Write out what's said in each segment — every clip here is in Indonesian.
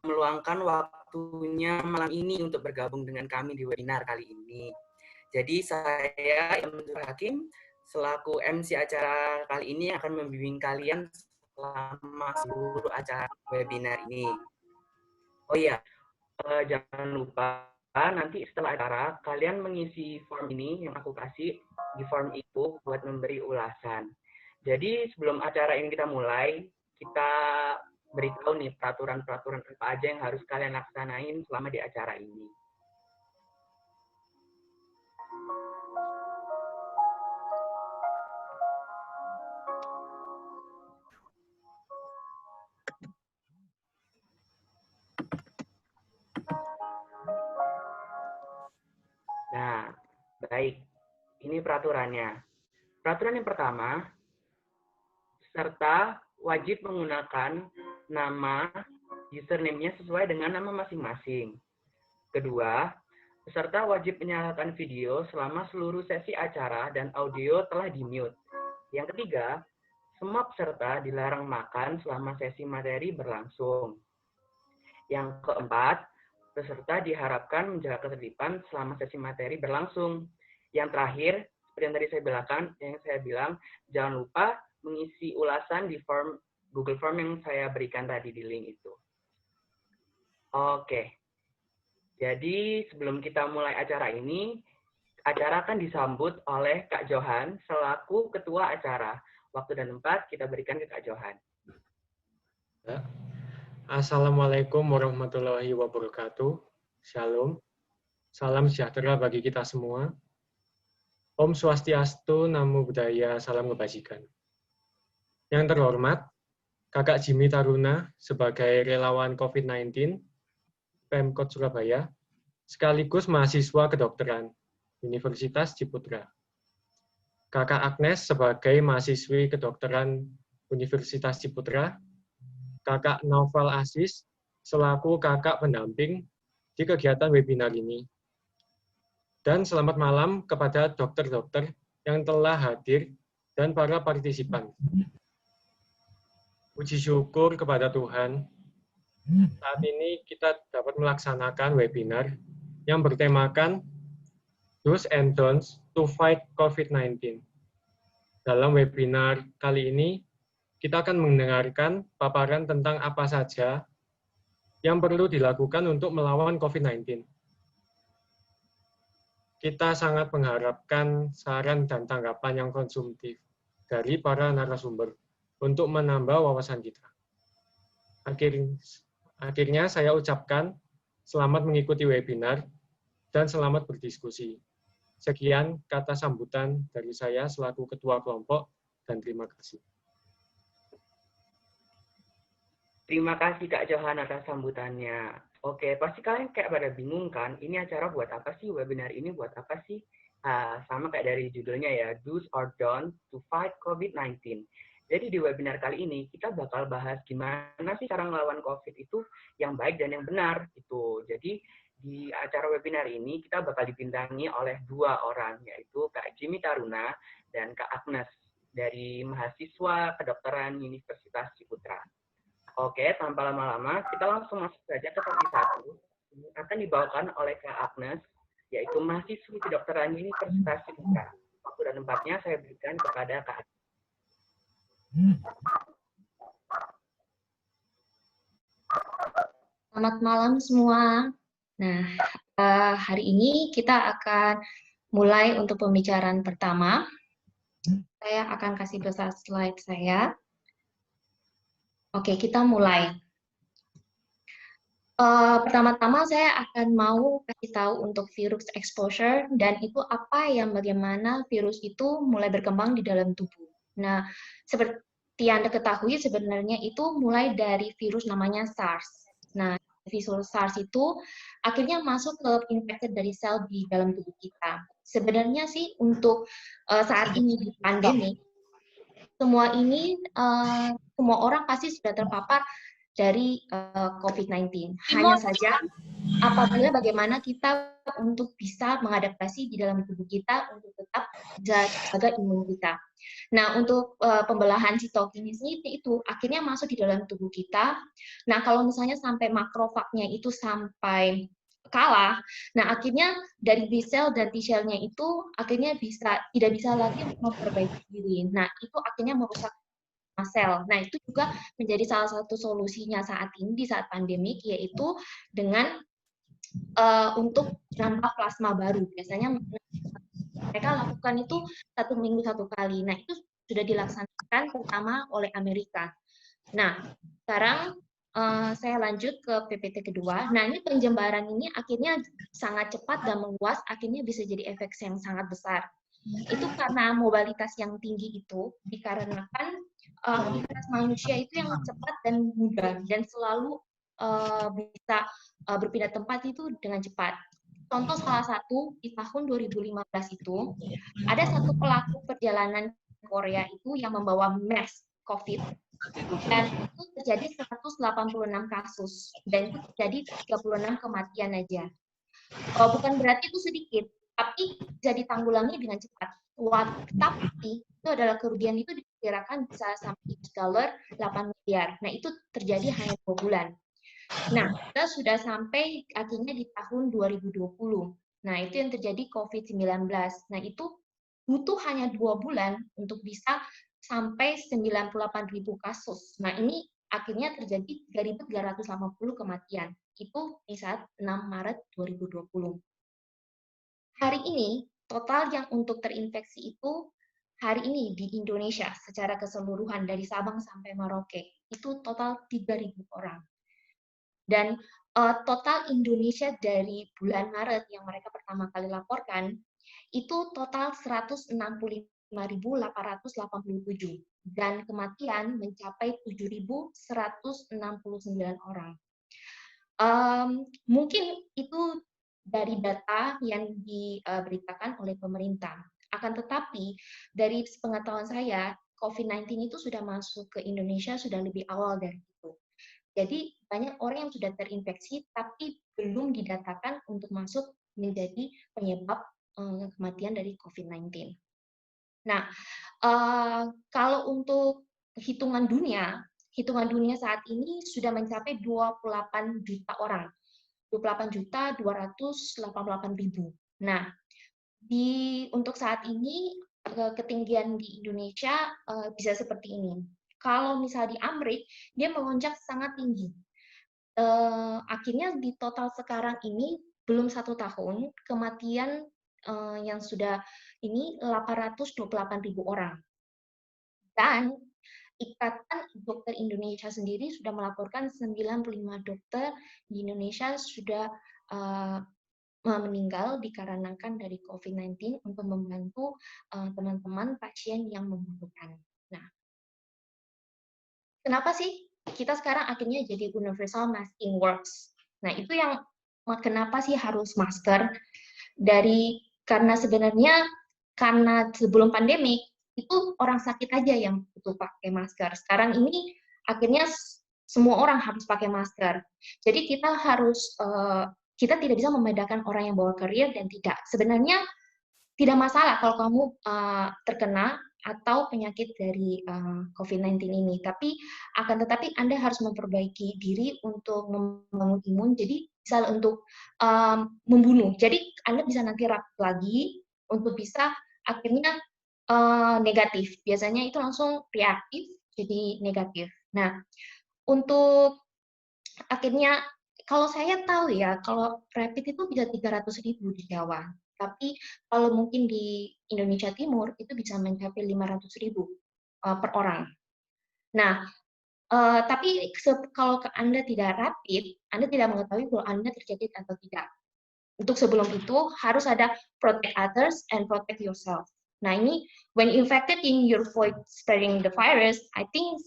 meluangkan waktunya malam ini untuk bergabung dengan kami di webinar kali ini. Jadi saya Imam Hakim selaku MC acara kali ini akan membimbing kalian selama seluruh acara webinar ini. Oh iya, jangan lupa nanti setelah acara kalian mengisi form ini yang aku kasih di form itu buat memberi ulasan. Jadi sebelum acara ini kita mulai, kita beritahu nih peraturan-peraturan apa aja yang harus kalian laksanain selama di acara ini. Nah, baik. Ini peraturannya. Peraturan yang pertama, peserta wajib menggunakan nama username-nya sesuai dengan nama masing-masing. Kedua, peserta wajib menyalakan video selama seluruh sesi acara dan audio telah di-mute. Yang ketiga, semua peserta dilarang makan selama sesi materi berlangsung. Yang keempat, peserta diharapkan menjaga ketertiban selama sesi materi berlangsung. Yang terakhir, seperti yang tadi saya bilang, jangan lupa mengisi ulasan di form Google Form yang saya berikan tadi di link itu. Oke. Jadi sebelum kita mulai acara ini, acara akan disambut oleh Kak Johan selaku ketua acara. Waktu dan tempat kita berikan ke Kak Johan. Assalamualaikum warahmatullahi wabarakatuh. Shalom. Salam sejahtera bagi kita semua. Om Swastiastu, Namo Buddhaya, salam kebajikan. Yang terhormat, Kakak Jimmy Taruna sebagai relawan COVID-19, Pemkot Surabaya, sekaligus mahasiswa kedokteran, Universitas Ciputra. Kakak Agnes sebagai mahasiswi kedokteran Universitas Ciputra, Kakak Naufal Aziz selaku kakak pendamping di kegiatan webinar ini. Dan selamat malam kepada dokter-dokter yang telah hadir dan para partisipan. Puji syukur kepada Tuhan, saat ini kita dapat melaksanakan webinar yang bertemakan Do's and Don'ts to Fight COVID-19. Dalam webinar kali ini, kita akan mendengarkan paparan tentang apa saja yang perlu dilakukan untuk melawan COVID-19. Kita sangat mengharapkan saran dan tanggapan yang konsumtif dari para narasumber untuk menambah wawasan kita. Akhirnya saya ucapkan selamat mengikuti webinar dan selamat berdiskusi. Sekian kata sambutan dari saya selaku ketua kelompok dan terima kasih. Terima kasih Kak Johan atas sambutannya. Oke, pasti kalian kayak pada bingung kan, ini acara buat apa sih, webinar ini buat apa sih? Sama kayak dari judulnya ya, Do's or Don'ts to Fight COVID-19. Jadi di webinar kali ini kita bakal bahas gimana sih cara melawan COVID itu yang baik dan yang benar gitu. Jadi di acara webinar ini kita bakal dibintangi oleh dua orang, yaitu Kak Jimmy Taruna dan Kak Agnes dari mahasiswa kedokteran Universitas Ciputra. Oke, tanpa lama-lama, kita langsung masuk saja ke topik satu. Ini akan dibawakan oleh Kak Agnes, yaitu mahasiswi kedokteran Universitas Ciputra. Waktu dan tempatnya saya berikan kepada Kak Agnes. Selamat malam semua. Nah, hari ini kita akan mulai untuk pembicaraan pertama. Saya akan kasih besar slide saya. Oke, kita mulai. Pertama-tama saya akan mau kasih tahu untuk virus exposure dan itu apa yang bagaimana virus itu mulai berkembang di dalam tubuh. Nah, seperti Anda ketahui sebenarnya itu mulai dari virus namanya SARS. Nah, virus SARS itu akhirnya masuk ke infected dari sel di dalam tubuh kita. Sebenarnya sih untuk saat ini di pandemi, semua orang pasti sudah terpapar dari COVID-19. Hanya saja apabila bagaimana kita untuk bisa mengadaptasi di dalam tubuh kita untuk tetap jaga imun kita. Nah, untuk pembelahan sitokinis itu akhirnya masuk di dalam tubuh kita. Nah, kalau misalnya sampai makrofagnya itu sampai kalah, nah akhirnya dari B cell dan T cell-nya itu akhirnya tidak bisa lagi memperbaiki diri. Nah, itu akhirnya merusak sel. Nah, itu juga menjadi salah satu solusinya saat ini di saat pandemik, yaitu dengan untuk nambah plasma baru. Biasanya mereka lakukan itu 1 minggu 1 kali. Nah, itu sudah dilaksanakan pertama oleh Amerika. Nah, sekarang saya lanjut ke PPT kedua. Nah, ini penjembaran ini akhirnya sangat cepat dan meluas, akhirnya bisa jadi efek yang sangat besar. Itu karena mobilitas yang tinggi itu dikarenakan aktivitas manusia itu yang cepat dan mudah dan selalu bisa berpindah tempat itu dengan cepat. Contoh salah satu di tahun 2015 itu ada satu pelaku perjalanan Korea itu yang membawa MERS COVID dan itu terjadi 186 kasus dan itu terjadi 36 kematian aja. Bukan berarti itu sedikit, tapi bisa ditanggulangi dengan cepat. Tapi itu adalah kerugian itu diperkirakan bisa sampai $8 miliar. Nah, itu terjadi hanya 2 bulan. Nah, kita sudah sampai akhirnya di tahun 2020. Nah, itu yang terjadi COVID-19. Nah, itu butuh hanya 2 bulan untuk bisa sampai 98.000 kasus. Nah, ini akhirnya terjadi 3.380 kematian. Itu di saat 6 Maret 2020. Hari ini, total yang untuk terinfeksi itu hari ini di Indonesia secara keseluruhan dari Sabang sampai Merauke, itu total 3.000 orang. Dan total Indonesia dari bulan Maret yang mereka pertama kali laporkan, itu total 165.887 dan kematian mencapai 7.169 orang. Mungkin itu dari data yang diberitakan oleh pemerintah. Akan tetapi, dari pengetahuan saya, COVID-19 itu sudah masuk ke Indonesia sudah lebih awal dari itu. Jadi, banyak orang yang sudah terinfeksi, tapi belum didatakan untuk masuk menjadi penyebab kematian dari COVID-19. Nah, kalau untuk hitungan dunia saat ini sudah mencapai 28 juta orang. 28.288.000. Nah, untuk saat ini ketinggian di Indonesia bisa seperti ini. Kalau misalnya di Amrik, dia melonjak sangat tinggi. Akhirnya di total sekarang ini belum 1 tahun, kematian yang sudah ini 828.000 orang. Dan Ikatan Dokter Indonesia sendiri sudah melaporkan 95 dokter di Indonesia sudah meninggal dikarenakan dari COVID-19 untuk membantu teman-teman pasien yang membutuhkan. Nah, kenapa sih kita sekarang akhirnya jadi universal masking works? Nah, itu yang kenapa sih harus masker? Karena sebenarnya karena sebelum pandemi itu orang sakit aja yang butuh pakai masker. Sekarang ini akhirnya semua orang harus pakai masker. Jadi kita tidak bisa membedakan orang yang bawa carrier dan tidak. Sebenarnya tidak masalah kalau kamu terkena atau penyakit dari COVID-19 ini. Akan tetapi Anda harus memperbaiki diri untuk membangun imun. Jadi bisa untuk membunuh. Jadi Anda bisa nanti rapid lagi untuk bisa akhirnya negatif. Biasanya itu langsung reaktif jadi negatif. Nah, untuk akhirnya kalau saya tahu ya, kalau rapid itu bisa 300.000 di Jawa. Tapi kalau mungkin di Indonesia Timur itu bisa mencapai 500.000 per orang. Nah, tapi kalau Anda tidak rapid, Anda tidak mengetahui bahwa Anda terjangkit atau tidak. Untuk sebelum itu harus ada protect others and protect yourself. Nah, ini when infected in your void spreading the virus, I think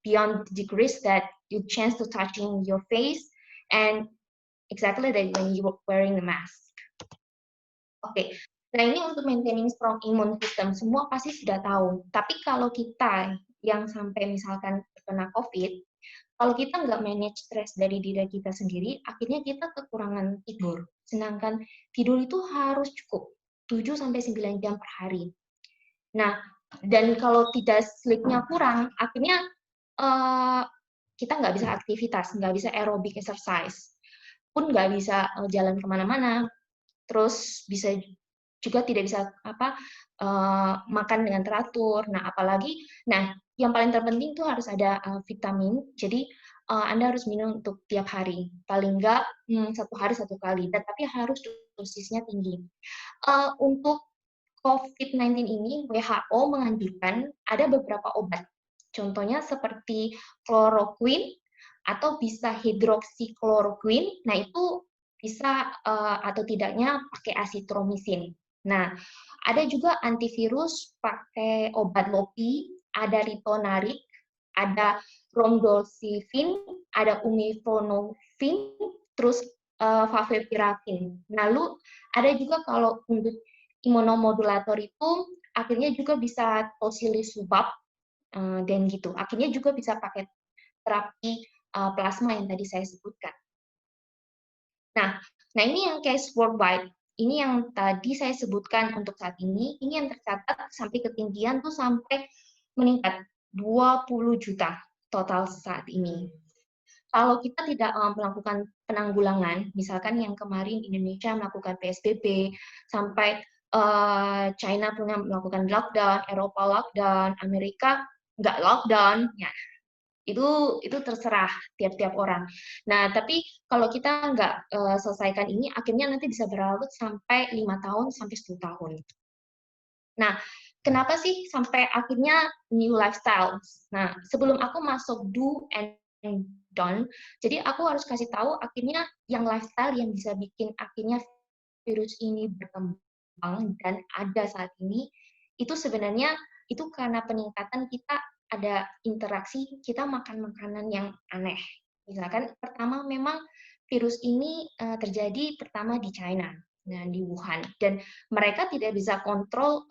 beyond the risk that you chance to touching your face and exactly that when you were wearing the mask. Oke. Nah, ini untuk maintaining strong immune system semua pasti sudah tahu. Tapi kalau kita yang sampai misalkan terkena COVID, kalau kita nggak manage stres dari diri kita sendiri, akhirnya kita kekurangan tidur. Sedangkan tidur itu harus cukup 7-9 jam per hari. Nah, dan kalau tidak sleep-nya kurang, akhirnya kita nggak bisa aktivitas, nggak bisa aerobic exercise, pun nggak bisa jalan kemana-mana, terus bisa juga tidak bisa makan dengan teratur. Nah, apalagi, yang paling terpenting itu harus ada vitamin. Jadi Anda harus minum untuk tiap hari, paling nggak 1 hari 1 kali, tapi harus dosisnya tinggi. Untuk COVID-19 ini, WHO menganjurkan ada beberapa obat. Contohnya seperti chloroquine atau bisa hidroksikloroquine. Nah, itu bisa atau tidaknya pakai asitromisin. Nah, ada juga antivirus pakai obat lopi, ada ritonavir, ada romdosivin, ada umiflonovin, terus favipiravir. Lalu ada juga kalau untuk imunomodulator itu akhirnya juga bisa tocilizumab dan gitu. Akhirnya juga bisa pakai terapi plasma yang tadi saya sebutkan. Nah ini yang case worldwide. Ini yang tadi saya sebutkan untuk saat ini yang tercatat sampai ketinggian tuh sampai meningkat 20 juta total saat ini. Kalau kita tidak melakukan penanggulangan, misalkan yang kemarin Indonesia melakukan PSBB, sampai China punya melakukan lockdown, Eropa lockdown, Amerika nggak lockdown, ya itu terserah tiap-tiap orang. Nah, tapi kalau kita nggak selesaikan ini, akhirnya nanti bisa berlarut sampai 5 tahun sampai 10 tahun. Nah, kenapa sih sampai akhirnya new lifestyle? Nah, sebelum aku masuk do and don't, jadi aku harus kasih tahu akhirnya yang lifestyle yang bisa bikin akhirnya virus ini berkembang dan ada saat ini, itu sebenarnya itu karena peningkatan kita ada interaksi, kita makan makanan yang aneh. Misalkan pertama memang virus ini terjadi pertama di China, nah di Wuhan, dan mereka tidak bisa kontrol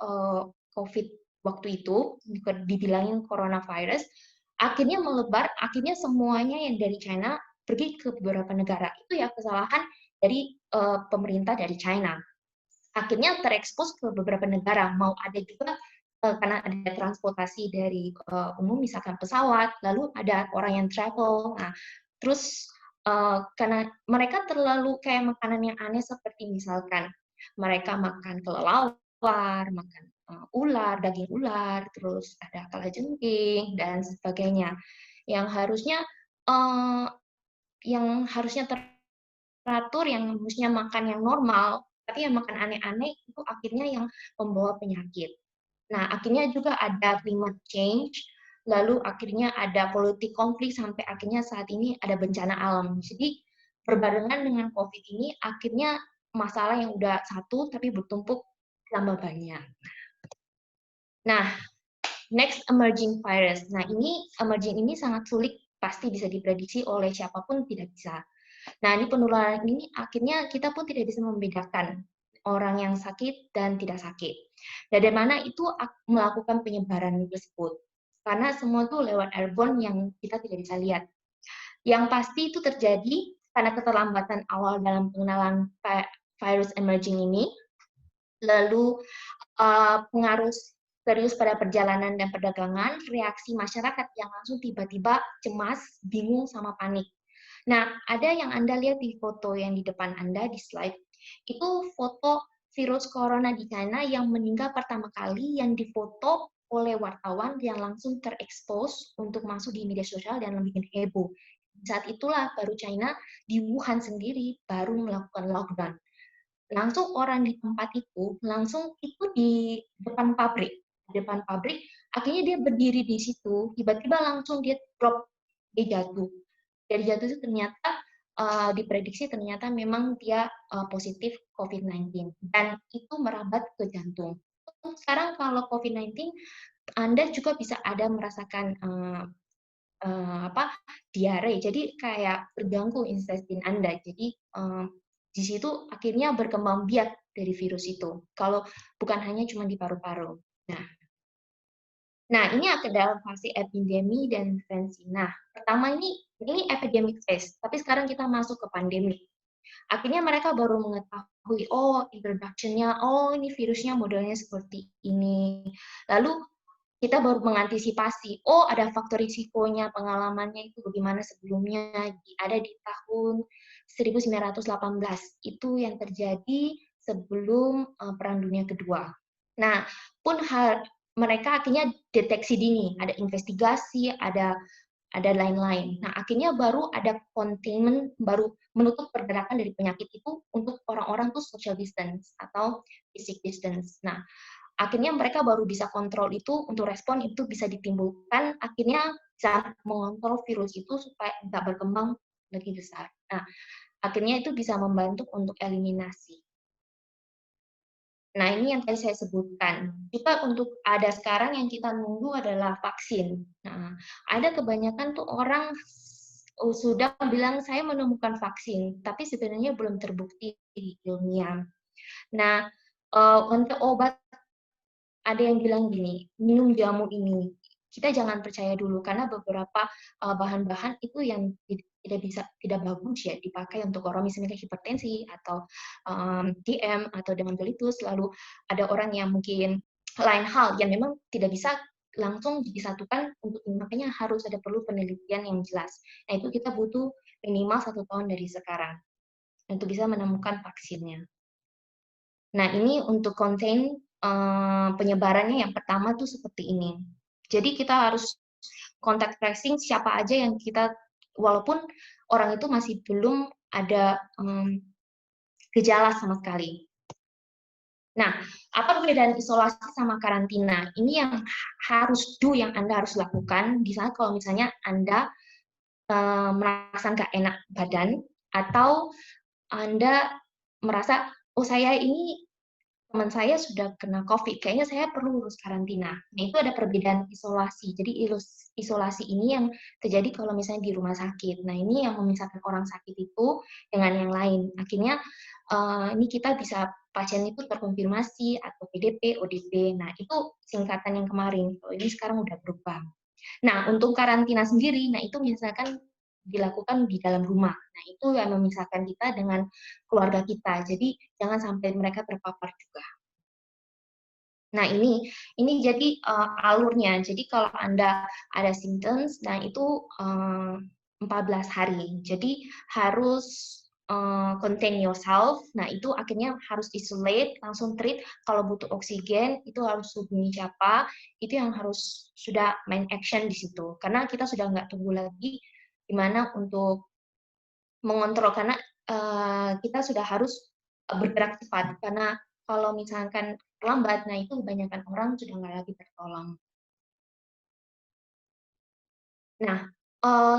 COVID waktu itu, dibilangin coronavirus, akhirnya melebar, akhirnya semuanya yang dari China pergi ke beberapa negara. Itu ya kesalahan dari pemerintah dari China. Akhirnya terekspos ke beberapa negara, mau ada juga karena ada transportasi dari umum, misalkan pesawat, lalu ada orang yang travel, nah terus karena mereka terlalu kayak makanan yang aneh seperti misalkan mereka makan kelelawar, makan ular, daging ular, terus ada kalajengking dan sebagainya, yang harusnya teratur, yang harusnya makan yang normal, tapi yang makan aneh-aneh itu akhirnya yang membawa penyakit. Nah, akhirnya juga ada climate change, lalu akhirnya ada politik konflik, sampai akhirnya saat ini ada bencana alam. Jadi, berbarengan dengan COVID ini, akhirnya masalah yang udah satu, tapi bertumpuk tambah banyak. Nah, next emerging virus. Nah, ini emerging ini sangat sulit, pasti bisa diprediksi oleh siapapun, tidak bisa. Nah, ini penularan ini akhirnya kita pun tidak bisa membedakan orang yang sakit dan tidak sakit. Dari mana itu melakukan penyebaran tersebut. Karena semua itu lewat airborne yang kita tidak bisa lihat. Yang pasti itu terjadi karena keterlambatan awal dalam pengenalan virus emerging ini, lalu pengaruh serius pada perjalanan dan perdagangan, reaksi masyarakat yang langsung tiba-tiba cemas, bingung, sama panik. Nah, ada yang Anda lihat di foto yang di depan Anda di slide, itu foto virus corona di China yang meninggal pertama kali yang difoto oleh wartawan yang langsung terekspos untuk masuk di media sosial dan bikin heboh. Saat itulah baru China di Wuhan sendiri baru melakukan lockdown. Langsung orang di tempat itu, langsung itu di depan pabrik. Akhirnya dia berdiri di situ, tiba-tiba langsung dia drop, dia jatuh. Dari jatuh itu ternyata diprediksi ternyata memang dia positif COVID-19 dan itu merambat ke jantung. Sekarang kalau COVID-19, Anda juga bisa ada merasakan diare, jadi kayak terganggu intestine Anda. Jadi di situ akhirnya berkembang biak dari virus itu. Kalau bukan hanya cuma di paru-paru. Nah, ini adalah fase epidemi dan prevensi. Nah, pertama ini epidemic phase, tapi sekarang kita masuk ke pandemi. Akhirnya mereka baru mengetahui, oh introduction-nya, oh ini virusnya modelnya seperti ini. Lalu kita baru mengantisipasi, oh ada faktor risikonya, pengalamannya itu bagaimana sebelumnya, ada di tahun 1918. Itu yang terjadi sebelum Perang Dunia Kedua. Nah, pun mereka akhirnya deteksi dini, ada investigasi, ada lain-lain. Nah, akhirnya baru ada containment, baru menutup pergerakan dari penyakit itu untuk orang-orang tuh social distance atau physical distance. Nah, akhirnya mereka baru bisa kontrol itu, untuk respon itu bisa ditimbulkan, akhirnya bisa mengontrol virus itu supaya tidak berkembang lebih besar. Nah, akhirnya itu bisa membantu untuk eliminasi. Nah, ini yang tadi saya sebutkan. Juga untuk ada sekarang yang kita nunggu adalah vaksin. Nah, ada kebanyakan tuh orang sudah bilang saya menemukan vaksin, tapi sebenarnya belum terbukti ilmiah. Nah, untuk obat ada yang bilang gini, minum jamu ini. Kita jangan percaya dulu karena beberapa bahan-bahan itu yang tidak bagus ya dipakai untuk orang misalnya hipertensi atau DM atau dengan mellitus. Lalu ada orang yang mungkin lain hal yang memang tidak bisa langsung disatukan, untuk makanya harus ada perlu penelitian yang jelas. Nah, itu kita butuh minimal 1 tahun dari sekarang untuk bisa menemukan vaksinnya. Nah, ini untuk contain penyebarannya yang pertama tuh seperti ini. Jadi kita harus contact tracing siapa aja yang kita, walaupun orang itu masih belum ada gejala sama sekali. Nah, apa perbedaan isolasi sama karantina? Ini yang yang Anda harus lakukan di saat kalau misalnya Anda merasa nggak enak badan, atau Anda merasa, oh saya ini teman saya sudah kena COVID, kayaknya saya perlu urus karantina. Nah, itu ada perbedaan isolasi. Jadi isolasi ini yang terjadi kalau misalnya di rumah sakit. Nah, ini yang memisahkan orang sakit itu dengan yang lain. Akhirnya ini kita bisa pasien itu terkonfirmasi atau PDP, ODP. Nah, itu singkatan yang kemarin. Kalau ini sekarang udah berubah. Nah, untuk karantina sendiri, nah itu misalkan dilakukan di dalam rumah. Nah, itu yang memisahkan kita dengan keluarga kita. Jadi, jangan sampai mereka terpapar juga. Nah, ini jadi alurnya. Jadi, kalau Anda ada symptoms, nah itu 14 hari. Jadi, harus contain yourself. Nah, itu akhirnya harus isolate, langsung treat. Kalau butuh oksigen, itu harus hubungi siapa. Itu yang harus sudah main action di situ. Karena kita sudah nggak tunggu lagi gimana untuk mengontrol, karena kita sudah harus bergerak cepat. Karena kalau misalkan lambat, nah itu kebanyakan orang sudah nggak lagi tertolong. Nah,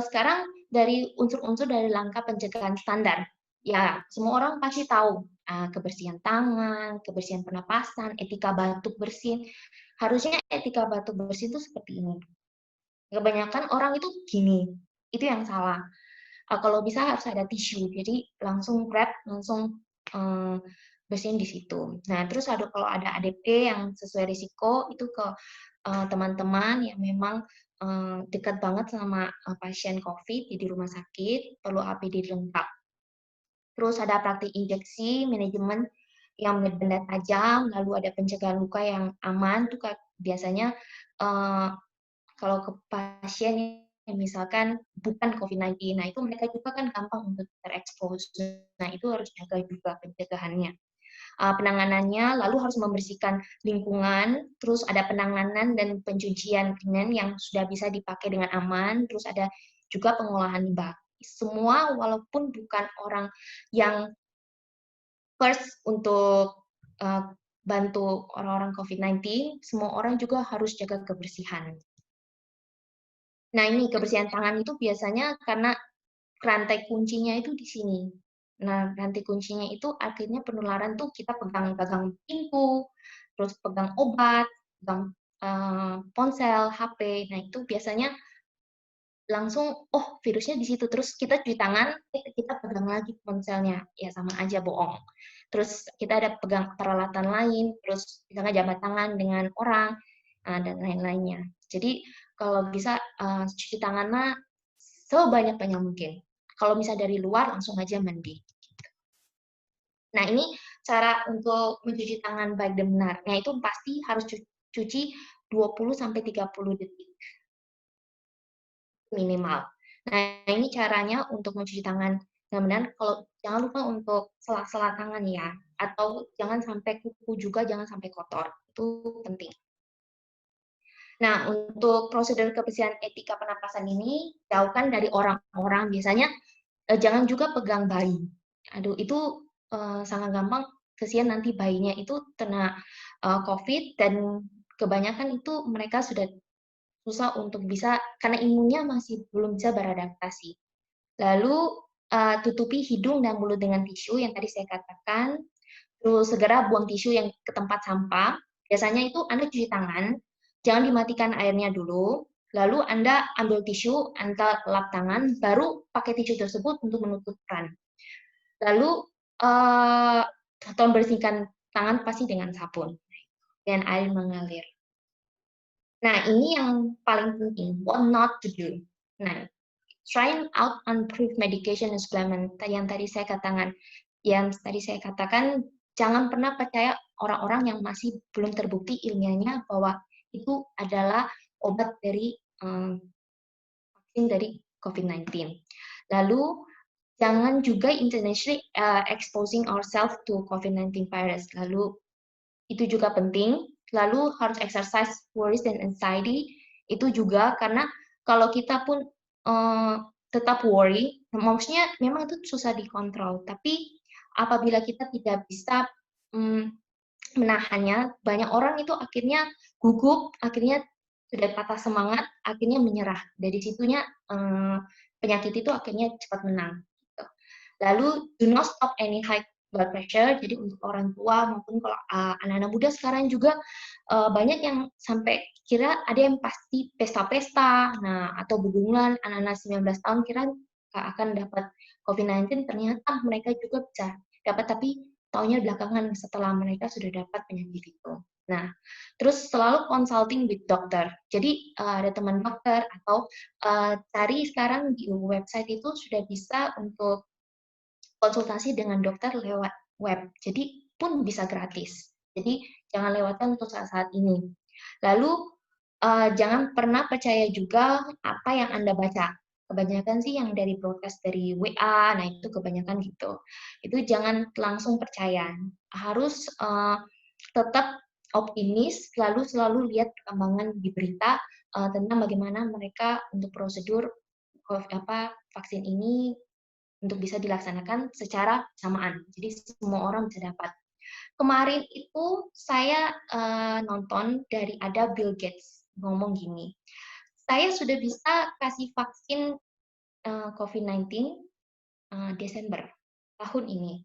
sekarang dari unsur-unsur dari langkah pencegahan standar. Ya, semua orang pasti tahu kebersihan tangan, kebersihan pernapasan, etika batuk bersin. Harusnya etika batuk bersin itu seperti ini. Kebanyakan orang itu gini, itu yang salah. Kalau bisa harus ada tisu, jadi langsung grab, langsung bersihin di situ. Nah, terus kalau ada ADP yang sesuai risiko, itu ke teman-teman yang memang dekat banget sama pasien COVID di rumah sakit, perlu APD lengkap. Terus ada praktik injeksi, manajemen yang benda tajam, lalu ada pencegahan luka yang aman, itu biasanya kalau ke pasien yang misalkan bukan COVID-19, nah itu mereka juga kan gampang untuk terekspos. Nah, itu harus jaga juga pencegahannya. Penanganannya, lalu harus membersihkan lingkungan, terus ada penanganan dan pencucian ringan yang sudah bisa dipakai dengan aman, terus ada juga pengolahan limbah. Semua walaupun bukan orang yang first untuk bantu orang-orang COVID-19, semua orang juga harus jaga kebersihan. Nah, ini kebersihan tangan itu biasanya karena rantai kuncinya itu di sini. Nah, rantai kuncinya itu akhirnya penularan tuh kita pegang pintu, terus pegang obat, pegang ponsel, HP. Nah, itu biasanya langsung, oh virusnya di situ. Terus kita cuci tangan, kita pegang lagi ponselnya. Ya sama aja bohong. Terus kita ada pegang peralatan lain, terus misalnya jabat tangan dengan orang, dan lain-lainnya. Jadi kalau bisa cuci tangan mah sebanyak-banyak mungkin. Kalau misalnya dari luar langsung aja mandi. Nah, ini cara untuk mencuci tangan baik dan benar. Nah, itu pasti harus cuci 20-30 detik minimal. Nah, ini caranya untuk mencuci tangan. Nah, benar, kalau jangan lupa untuk sela-sela tangan ya, atau jangan sampai kuku juga, jangan sampai kotor. Itu penting. Nah, untuk prosedur kebersihan etika pernapasan ini, jauhkan dari orang-orang. Biasanya jangan juga pegang bayi. Aduh, itu sangat gampang. Kesian nanti bayinya itu kena COVID dan kebanyakan itu mereka sudah susah untuk bisa karena imunnya masih belum bisa beradaptasi. Lalu tutupi hidung dan mulut dengan tisu yang tadi saya katakan. Terus segera buang tisu yang ke tempat sampah. Biasanya itu Anda cuci tangan, jangan dimatikan airnya dulu. Lalu Anda ambil tisu, Anda lap tangan, baru pakai tisu tersebut untuk menutup keran. Lalu tolong bersihkan tangan pasti dengan sabun dan air mengalir. Nah, ini yang paling penting, what not to do. Nah, trying out unproved medication and supplement yang tadi saya katakan, jangan pernah percaya orang-orang yang masih belum terbukti ilmiahnya bahwa itu adalah obat dari vaksin dari COVID-19. Lalu jangan juga intentionally exposing ourselves to COVID-19 virus. Lalu itu juga penting. Lalu harus exercise worries and anxiety. Itu juga karena kalau kita pun tetap worry, maksudnya memang itu susah dikontrol. Tapi apabila kita tidak bisa menahannya, banyak orang itu akhirnya gugup, akhirnya sudah patah semangat, akhirnya menyerah. Dari situnya penyakit itu akhirnya cepat menang. Lalu do not stop any high blood pressure. Jadi untuk orang tua maupun kalau anak-anak muda sekarang juga banyak yang sampai kira ada yang pasti pesta-pesta, nah atau bergumulan anak-anak 19 tahun kira akan dapat COVID-19, ternyata mereka juga bisa dapat tapi taunya belakangan setelah mereka sudah dapat penyakit itu. Nah, terus selalu consulting with dokter. Jadi ada teman dokter atau cari sekarang di website itu sudah bisa untuk konsultasi dengan dokter lewat web. Jadi pun bisa gratis. Jadi jangan lewatkan untuk saat-saat ini. Lalu jangan pernah percaya juga apa yang Anda baca. Kebanyakan sih yang dari broadcast dari WA, nah itu kebanyakan gitu. Itu jangan langsung percaya. Harus tetap optimis, lalu selalu lihat perkembangan di berita tentang bagaimana mereka untuk prosedur vaksin ini untuk bisa dilaksanakan secara samaan. Jadi semua orang bisa dapat. Kemarin itu saya nonton dari ada Bill Gates ngomong gini, saya sudah bisa kasih vaksin COVID-19 Desember tahun ini,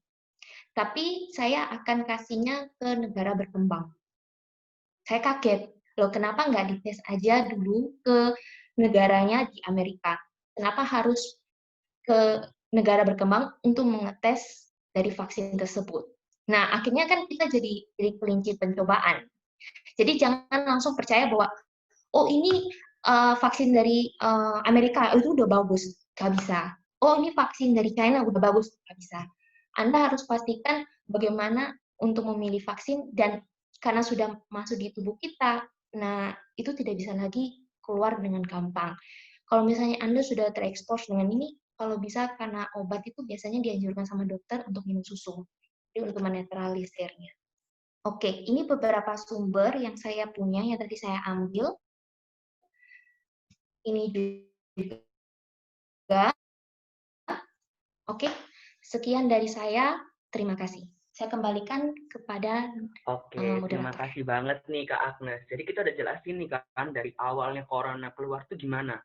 tapi saya akan kasihnya ke negara berkembang. Saya kaget, loh kenapa nggak dites aja dulu ke negaranya di Amerika? Kenapa harus ke negara berkembang untuk mengetes dari vaksin tersebut? Nah, akhirnya kan kita jadi kelinci pencobaan. Jadi jangan langsung percaya bahwa, oh ini vaksin dari Amerika, itu udah bagus. Nggak bisa. Oh ini vaksin dari China, udah bagus. Nggak bisa. Anda harus pastikan bagaimana untuk memilih vaksin dan karena sudah masuk di tubuh kita, nah itu tidak bisa lagi keluar dengan gampang. Kalau misalnya Anda sudah terekspos dengan ini, kalau bisa karena obat itu biasanya dianjurkan sama dokter untuk minum susu, jadi untuk menetralisirnya. Oke, ini beberapa sumber yang saya punya, yang tadi saya ambil. Ini juga. Oke, sekian dari saya. Terima kasih. Saya kembalikan kepada Oke, terima moderator. kasih banget nih Kak Agnes. Jadi kita udah jelasin nih kan dari awalnya corona keluar tuh gimana.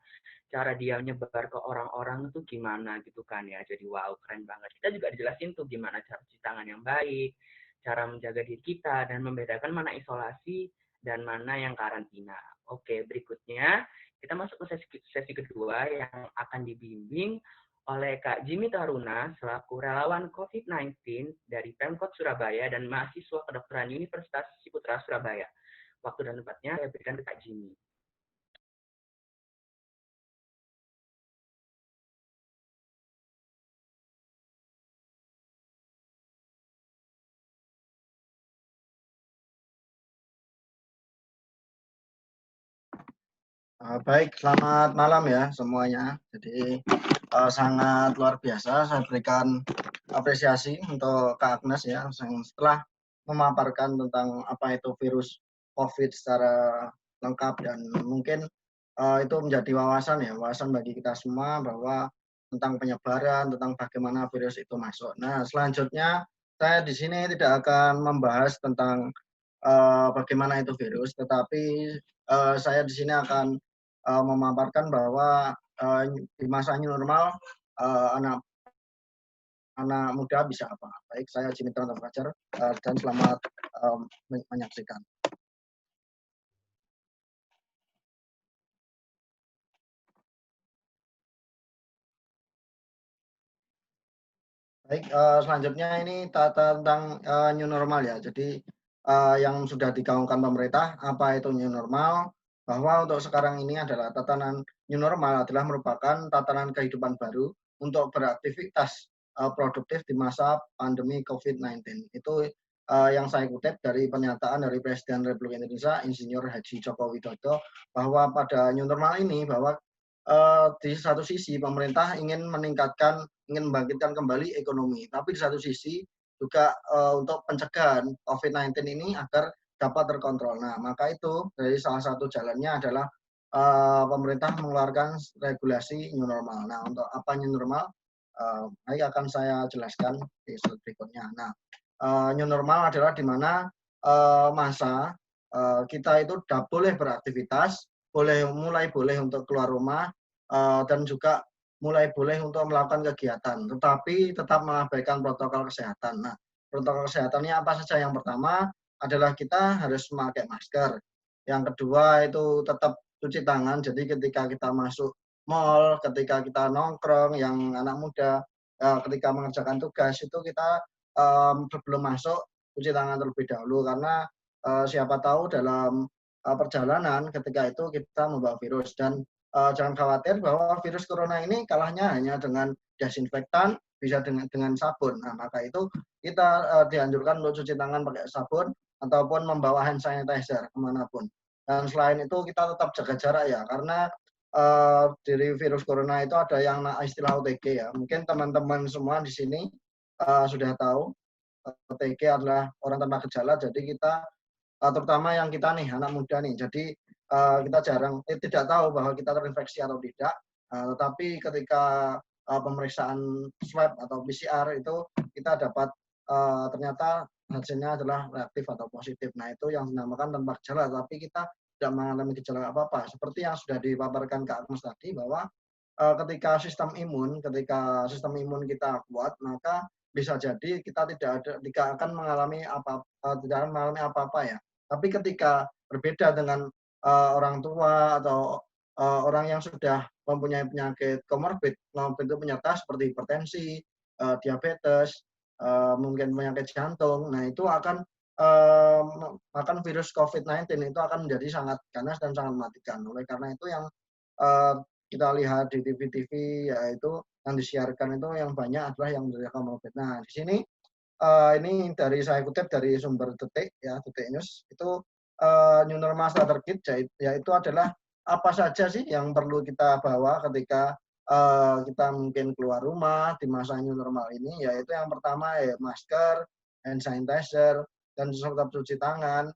Cara dia nyebar ke orang-orang tuh gimana gitu kan ya. Jadi wow, keren banget. Kita juga dijelasin tuh gimana cara cuci tangan yang baik, cara menjaga diri kita, dan membedakan mana isolasi dan mana yang karantina. Oke, berikutnya kita masuk ke sesi kedua yang akan dibimbing oleh Kak Jimmy Taruna selaku relawan COVID-19 dari Pemkot Surabaya dan mahasiswa kedokteran Universitas Ciputra Surabaya. Waktu dan tempatnya saya berikan ke Kak Jimmy. Baik, selamat malam ya semuanya. Jadi sangat luar biasa saya berikan apresiasi untuk Kak Agnes ya, yang setelah memaparkan tentang apa itu virus COVID secara lengkap dan mungkin itu menjadi wawasan bagi kita semua bahwa tentang penyebaran, tentang bagaimana virus itu masuk. Nah, selanjutnya saya di sini tidak akan membahas tentang bagaimana itu virus, tetapi saya di sini akan memaparkan bahwa di masa new normal anak anak muda bisa apa. Baik, saya Jimmy Tran Fajar dan selamat menyaksikan. Baik, selanjutnya ini tentang new normal ya. Jadi yang sudah digaungkan pemerintah, apa itu new normal? Bahwa untuk sekarang ini adalah tatanan new normal adalah merupakan tatanan kehidupan baru untuk beraktivitas produktif di masa pandemi COVID-19. Itu yang saya kutip dari pernyataan dari Presiden Republik Indonesia, Insinyur Haji Joko Widodo, bahwa pada new normal ini bahwa di satu sisi pemerintah ingin membangkitkan kembali ekonomi, tapi di satu sisi juga untuk pencegahan COVID-19 ini agar dapat terkontrol. Nah, maka itu dari salah satu jalannya adalah pemerintah mengeluarkan regulasi new normal. Nah, untuk apa new normal? Nanti akan saya jelaskan di slide berikutnya. Nah, new normal adalah di mana masa kita itu boleh beraktivitas, mulai boleh untuk keluar rumah, dan juga mulai boleh untuk melakukan kegiatan, tetapi tetap mengabaikan protokol kesehatan. Nah, protokol kesehatannya apa saja? Yang pertama adalah kita harus memakai masker. Yang kedua itu tetap cuci tangan. Jadi ketika kita masuk mall, ketika kita nongkrong, yang anak muda, ketika mengerjakan tugas itu kita sebelum masuk cuci tangan terlebih dahulu karena siapa tahu dalam perjalanan ketika itu kita membawa virus dan jangan khawatir bahwa virus corona ini kalahnya hanya dengan desinfektan, bisa dengan sabun. Nah, maka itu kita dianjurkan untuk cuci tangan pakai sabun ataupun membawa hand sanitizer kemanapun. Dan selain itu kita tetap jaga jarak ya, karena dari virus corona itu ada yang istilah OTG ya. Mungkin teman-teman semua di sini sudah tahu OTG adalah orang tanpa gejala. Jadi kita terutama yang kita nih anak muda nih. Jadi kita tidak tahu bahwa kita terinfeksi atau tidak. Tetapi ketika pemeriksaan swab atau PCR itu kita dapat ternyata hasilnya adalah reaktif atau positif. Nah, itu yang dinamakan tanpa gejala, tapi kita tidak mengalami gejala apa-apa. Seperti yang sudah dipaparkan Kak Agnes tadi bahwa ketika sistem imun kita kuat, maka bisa jadi kita tidak akan mengalami apa-apa ya. Tapi ketika berbeda dengan orang tua atau orang yang sudah mempunyai penyakit komorbid, itu penyerta seperti hipertensi, diabetes, mungkin penyakit jantung, nah itu akan virus COVID-19 itu akan menjadi sangat ganas dan sangat mematikan. Oleh karena itu yang kita lihat di TV-TV yaitu yang disiarkan itu yang banyak adalah yang menderita komorbid. Nah, di sini ini dari saya kutip dari sumber Detik ya, Detik News itu new normal starter kit yaitu adalah apa saja sih yang perlu kita bawa ketika kita mungkin keluar rumah di masa new normal ini, yaitu yang pertama ya masker, hand sanitizer, dan tetap cuci tangan,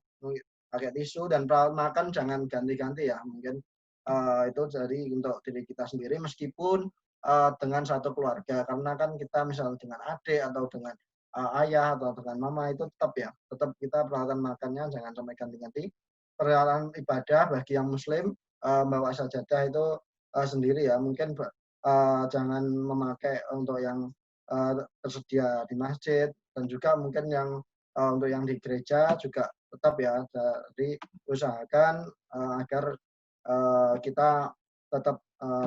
pakai tisu, dan peralatan makan jangan ganti-ganti ya, mungkin itu dari untuk diri kita sendiri meskipun dengan satu keluarga, karena kan kita misalnya dengan adik atau dengan ayah atau dengan mama itu tetap kita peralatan makannya jangan sampai ganti-ganti. Peralatan ibadah bagi yang muslim bawa sajadah itu sendiri ya, mungkin jangan memakai untuk yang tersedia di masjid, dan juga mungkin yang untuk yang di gereja juga tetap ya, jadi usahakan agar kita tetap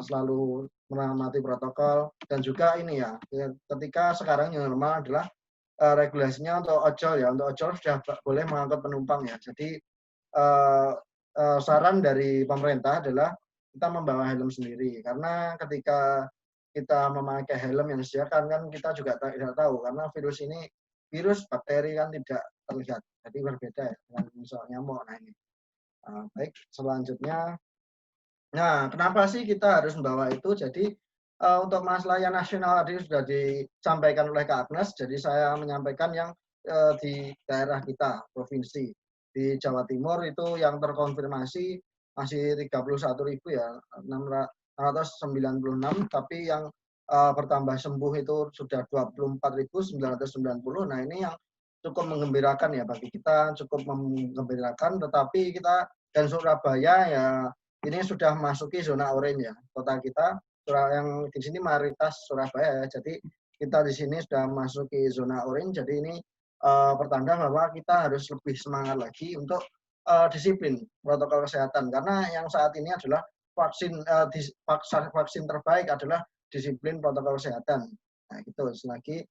selalu mengamati protokol. Dan juga ini ya, ketika sekarang yang normal adalah regulasinya untuk ojol ya, untuk ojol sudah boleh mengangkut penumpang ya. Jadi saran dari pemerintah adalah kita membawa helm sendiri, karena ketika kita memakai helm yang disediakan kan kita juga tidak tahu, karena virus bakteri kan tidak terlihat, jadi berbeda ya dengan misalnya nyamuk. Nah ini baik, selanjutnya Nah, kenapa sih kita harus membawa itu? Jadi untuk masalah yang nasional tadi sudah disampaikan oleh Kak Agnes, jadi saya menyampaikan yang di daerah kita, provinsi. Di Jawa Timur itu yang terkonfirmasi masih 31.000 ya, 696, tapi yang bertambah sembuh itu sudah 24.990. Nah, ini yang cukup menggembirakan ya bagi kita, cukup menggembirakan, tetapi kita dan Surabaya ya ini sudah memasuki zona orange ya. Kota kita yang di sini mayoritas Surabaya ya. Jadi kita di sini sudah memasuki zona orange. Jadi ini pertanda bahwa kita harus lebih semangat lagi untuk disiplin protokol kesehatan karena yang saat ini adalah vaksin terbaik adalah disiplin protokol kesehatan. Nah, itu selagi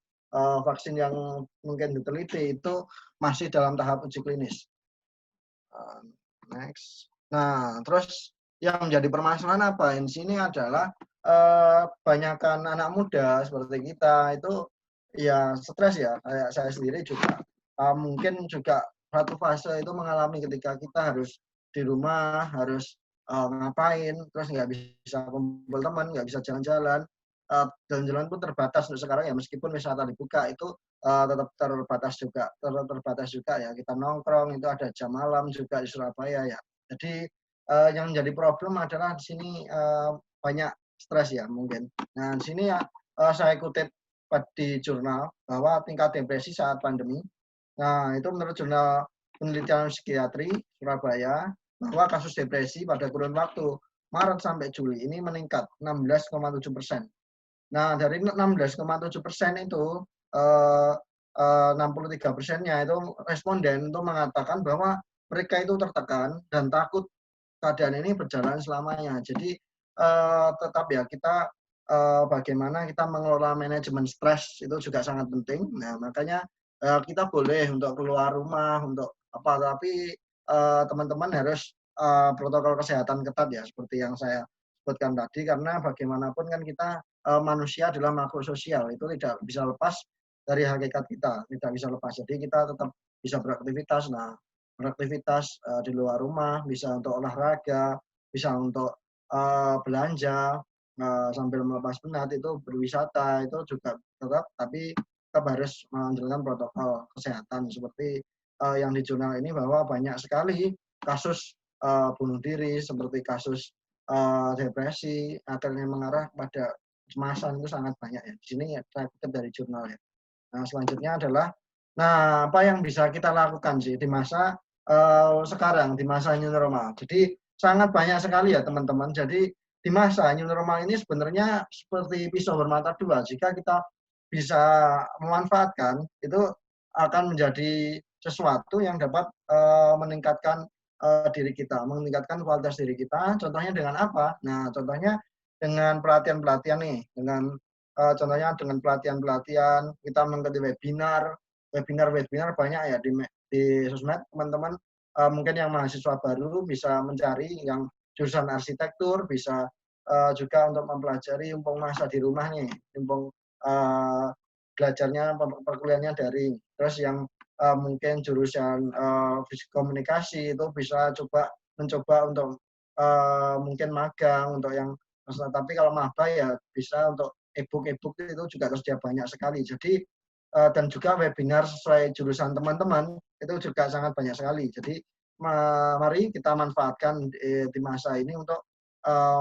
vaksin yang mungkin diteliti itu masih dalam tahap uji klinis. Next. Nah, terus yang menjadi permasalahan apa? Di sini adalah banyakkan anak muda seperti kita itu ya stres ya. Kayak saya sendiri juga mungkin juga satu fase itu mengalami ketika kita harus di rumah, harus ngapain, terus nggak bisa kumpul teman, nggak bisa jalan-jalan. Jalan-jalan pun terbatas untuk sekarang ya, meskipun wisata dibuka itu tetap terbatas juga ya. Kita nongkrong itu ada jam malam juga di Surabaya ya. Jadi yang jadi problem adalah di sini banyak stres ya mungkin. Nah di sini ya saya kutip di jurnal bahwa tingkat depresi saat pandemi. Nah itu menurut jurnal penelitian psikiatri Surabaya bahwa kasus depresi pada kurun waktu Maret sampai Juli ini meningkat 16,7%. Nah, dari 16,7% itu 63%-nya itu responden itu mengatakan bahwa mereka itu tertekan dan takut keadaan ini berjalan selamanya. Jadi tetap ya kita bagaimana kita mengelola manajemen stres itu juga sangat penting. Nah, makanya kita boleh untuk keluar rumah untuk apa, tapi teman-teman harus protokol kesehatan ketat ya seperti yang saya sebutkan tadi karena bagaimanapun kan kita manusia adalah makhluk sosial, itu tidak bisa lepas dari hakikat kita, tidak bisa lepas. Jadi kita tetap bisa beraktivitas. Nah, beraktivitas di luar rumah, bisa untuk olahraga, bisa untuk belanja sambil melepas penat, itu berwisata itu juga tetap, tapi tetap harus menjalankan protokol kesehatan seperti yang di jurnal ini bahwa banyak sekali kasus bunuh diri seperti kasus depresi akhirnya mengarah pada kecemasan itu sangat banyak ya. Di sini ya saya kutip dari jurnal ya. Nah, selanjutnya adalah nah apa yang bisa kita lakukan sih di masa sekarang, di masa new normal. Jadi sangat banyak sekali ya teman-teman. Jadi di masa new normal ini sebenarnya seperti pisau bermata dua. Jika kita bisa memanfaatkan itu akan menjadi sesuatu yang dapat meningkatkan diri kita, meningkatkan kualitas diri kita. Contohnya dengan apa? Nah, contohnya dengan pelatihan-pelatihan nih, dengan contohnya dengan pelatihan-pelatihan, kita mengikuti webinar banyak ya di sosmed, teman-teman mungkin yang mahasiswa baru bisa mencari yang jurusan arsitektur, bisa juga untuk mempelajari mumpung masa di rumah nih, mumpung belajarnya perkuliahannya daring. Terus yang mungkin jurusan fisik komunikasi itu bisa mencoba untuk mungkin magang untuk yang tapi kalau maba ya bisa untuk e-book itu juga tersedia banyak sekali. Jadi dan juga webinar sesuai jurusan teman-teman itu juga sangat banyak sekali. Jadi mari kita manfaatkan di masa ini untuk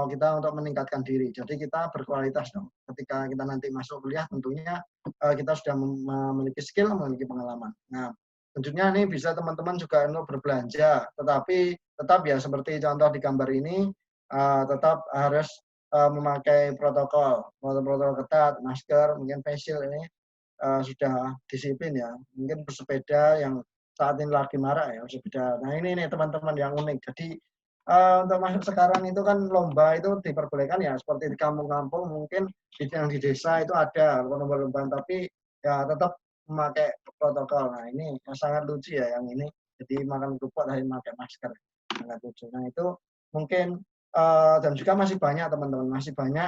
kita untuk meningkatkan diri. Jadi kita berkualitas dong. Ketika kita nanti masuk kuliah tentunya kita sudah memiliki skill, memiliki pengalaman. Nah, tentunya ini bisa teman-teman juga untuk berbelanja, tetapi tetap ya seperti contoh di gambar ini tetap harus memakai protokol ketat, masker, mungkin face shield ini sudah disiplin ya. Mungkin bersepeda yang saat ini lagi marak ya, bersepeda. Nah ini nih teman-teman yang unik. Jadi untuk masuk sekarang itu kan lomba itu diperbolehkan ya, seperti di kampung-kampung mungkin yang di desa itu ada lomba-lomba, tapi ya tetap memakai protokol. Nah ini sangat lucu ya yang ini. Jadi makan kerupuk tapi memakai masker. Sangat lucu. Nah itu mungkin dan juga masih banyak teman-teman, masih banyak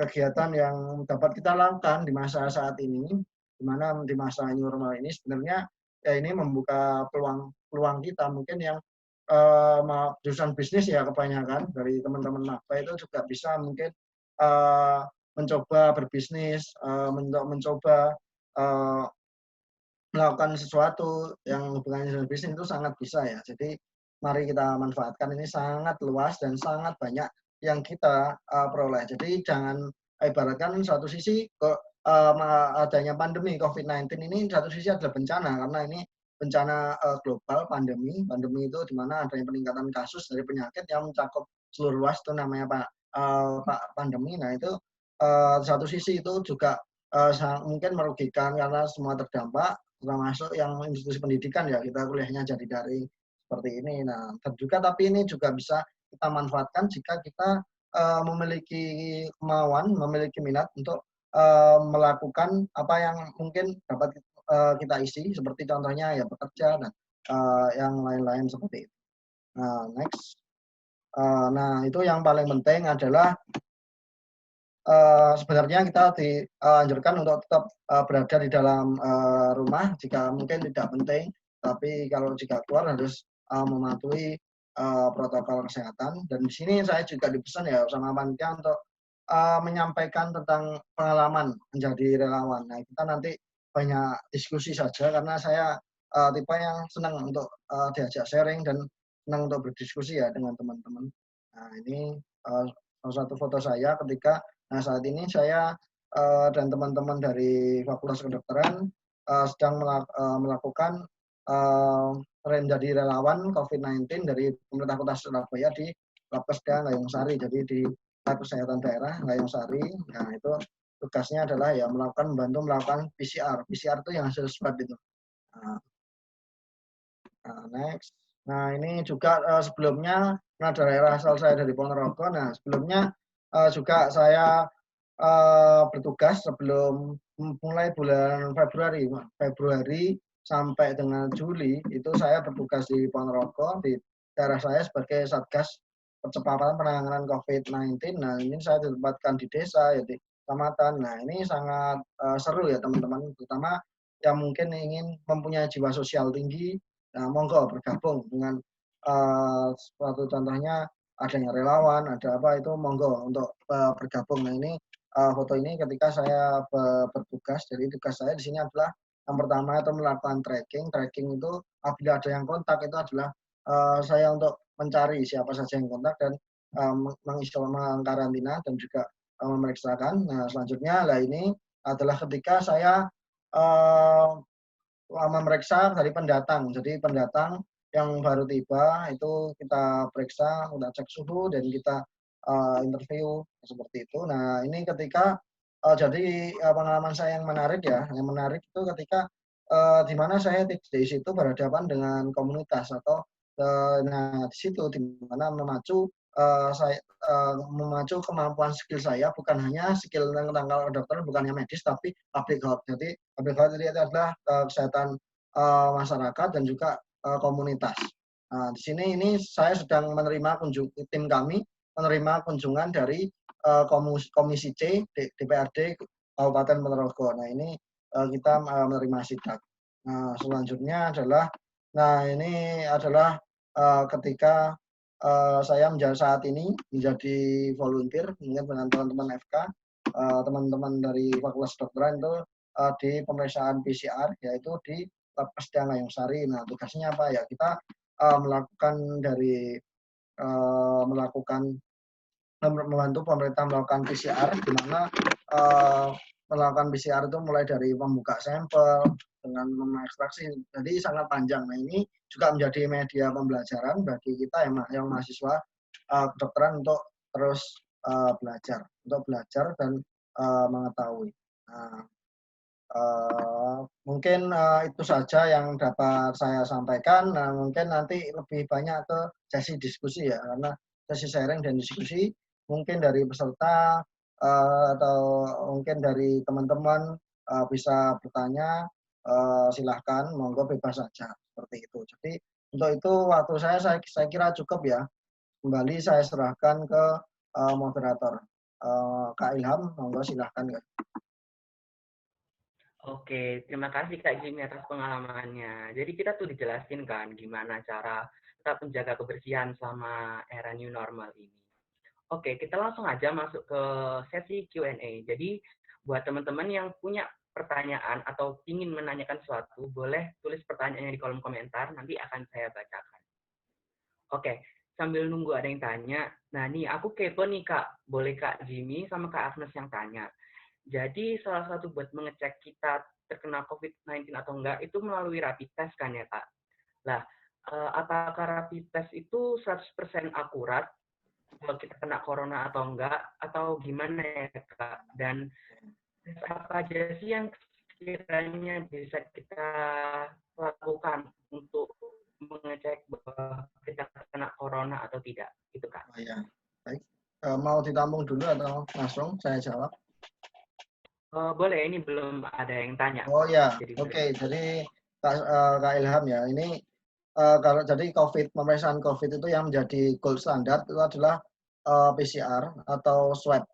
kegiatan yang dapat kita lakukan di masa saat ini, di mana di masa new normal ini sebenarnya ya ini membuka peluang kita mungkin yang jurusan bisnis ya kebanyakan dari teman-teman maba itu juga bisa mungkin mencoba berbisnis, mencoba melakukan sesuatu yang hubungannya dengan bisnis itu sangat bisa ya. Jadi mari kita manfaatkan, ini sangat luas dan sangat banyak yang kita peroleh. Jadi jangan ibaratkan satu sisi kok adanya pandemi COVID-19 ini satu sisi adalah bencana karena ini bencana global pandemi itu di mana adanya peningkatan kasus dari penyakit yang mencakup seluruh luas itu namanya pandemi. Nah itu satu sisi itu juga mungkin merugikan karena semua terdampak termasuk yang institusi pendidikan ya kita kuliahnya jadi daring seperti ini. Nah juga tapi ini juga bisa kita manfaatkan jika kita memiliki kemauan, memiliki minat untuk melakukan apa yang mungkin dapat kita isi seperti contohnya ya bekerja dan yang lain-lain seperti itu. Nah next, nah itu yang paling penting adalah sebenarnya kita dianjurkan untuk tetap berada di dalam rumah jika mungkin tidak penting, tapi kalau jika keluar harus mematuhi protokol kesehatan. Dan di sini saya juga dipesan ya sama panitia untuk menyampaikan tentang pengalaman menjadi relawan. Nah kita nanti banyak diskusi saja karena saya tipe yang senang untuk diajak sharing dan senang untuk berdiskusi ya dengan teman-teman. Nah ini salah satu foto saya ketika nah saat ini saya dan teman-teman dari Fakultas Kedokteran sedang melakukan menjadi relawan COVID-19 dari pemerintah Kota Surabaya di Labkesda Ngayong Sari. Jadi di Kesehatan Daerah Ngayong Sari. Nah itu tugasnya adalah ya membantu melakukan PCR. PCR itu yang hasil swab itu. Next. Nah ini juga sebelumnya, nah daerah asal saya dari Ponorogo. Nah sebelumnya juga saya bertugas sebelum mulai bulan Februari sampai dengan Juli itu saya bertugas di Ponorogo di daerah saya sebagai Satgas Percepatan Penanganan COVID-19. Nah ini saya ditempatkan di desa ya di kecamatan. Nah ini sangat seru ya teman-teman, terutama yang mungkin ingin mempunyai jiwa sosial tinggi. Nah monggo bergabung dengan suatu contohnya adanya relawan, ada apa itu monggo untuk bergabung. Nah ini foto ini ketika saya bertugas, jadi tugas saya di sini adalah yang pertama itu melakukan tracking. Tracking itu apabila ada yang kontak itu adalah saya untuk mencari siapa saja yang kontak dan mengkarantina dan juga memeriksakan. Nah selanjutnya lah ini adalah ketika saya memeriksa dari pendatang. Jadi pendatang yang baru tiba itu kita periksa, kita cek suhu dan kita interview seperti itu. Nah ini ketika jadi pengalaman saya yang menarik ya, yang menarik itu ketika di mana saya di situ berhadapan dengan komunitas atau nah di situ di mana memacu saya memacu kemampuan skill saya bukan hanya skill tentang dokter bukan hanya medis tapi public health. Jadi public health itu adalah kesehatan masyarakat dan juga komunitas. Nah, di sini ini saya sedang menerima tim kami menerima kunjungan dari Komisi C DPRD Kabupaten Ponorogo. Nah ini kita menerima sidak. Nah selanjutnya adalah, nah ini adalah ketika saya saat ini menjadi volunteer mungkin dengan teman-teman FK, teman-teman dari Fakultas Kedokteran itu di pemeriksaan PCR yaitu di Labkesda Ngayong Sari. Nah tugasnya apa ya? Kita melakukan membantu pemerintah melakukan PCR, di mana melakukan PCR itu mulai dari membuka sampel dengan mengekstraksi, jadi sangat panjang. Nah ini juga menjadi media pembelajaran bagi kita yang mahasiswa kedokteran untuk terus belajar dan mengetahui. Nah, mungkin itu saja yang dapat saya sampaikan. Nah, mungkin nanti lebih banyak ke sesi diskusi ya, karena sesi sharing dan diskusi mungkin dari peserta atau mungkin dari teman-teman bisa bertanya, silahkan, monggo bebas saja seperti itu. Jadi untuk itu waktu saya kira cukup ya. Kembali saya serahkan ke moderator. Kak Ilham, monggo silahkan. Oke, terima kasih Kak Jimmy atas pengalamannya. Jadi kita tuh dijelasin kan gimana cara tetap menjaga kebersihan selama era new normal ini. Oke, kita langsung aja masuk ke sesi Q&A. Jadi buat teman-teman yang punya pertanyaan atau ingin menanyakan sesuatu, boleh tulis pertanyaannya di kolom komentar, nanti akan saya bacakan. Oke, sambil nunggu ada yang tanya, nah nih aku kepo nih Kak, boleh Kak Jimmy sama Kak Agnes yang tanya. Jadi salah satu buat mengecek kita terkena COVID-19 atau enggak itu melalui rapid test kan ya Kak? Lah, apakah rapid test itu 100% akurat kalau kita kena corona atau enggak? Atau gimana ya Kak? Dan tes apa aja sih yang sekiranya bisa kita lakukan untuk mengecek bahwa kita kena corona atau tidak? Itu Kak. Oh, ya. Baik. Mau ditampung dulu atau langsung saya jawab? Boleh, ini belum ada yang tanya. Oh ya, Jadi oke. boleh. Jadi Kak Ilham ya, ini kalau jadi pemeriksaan COVID itu yang menjadi gold standar itu adalah PCR atau swab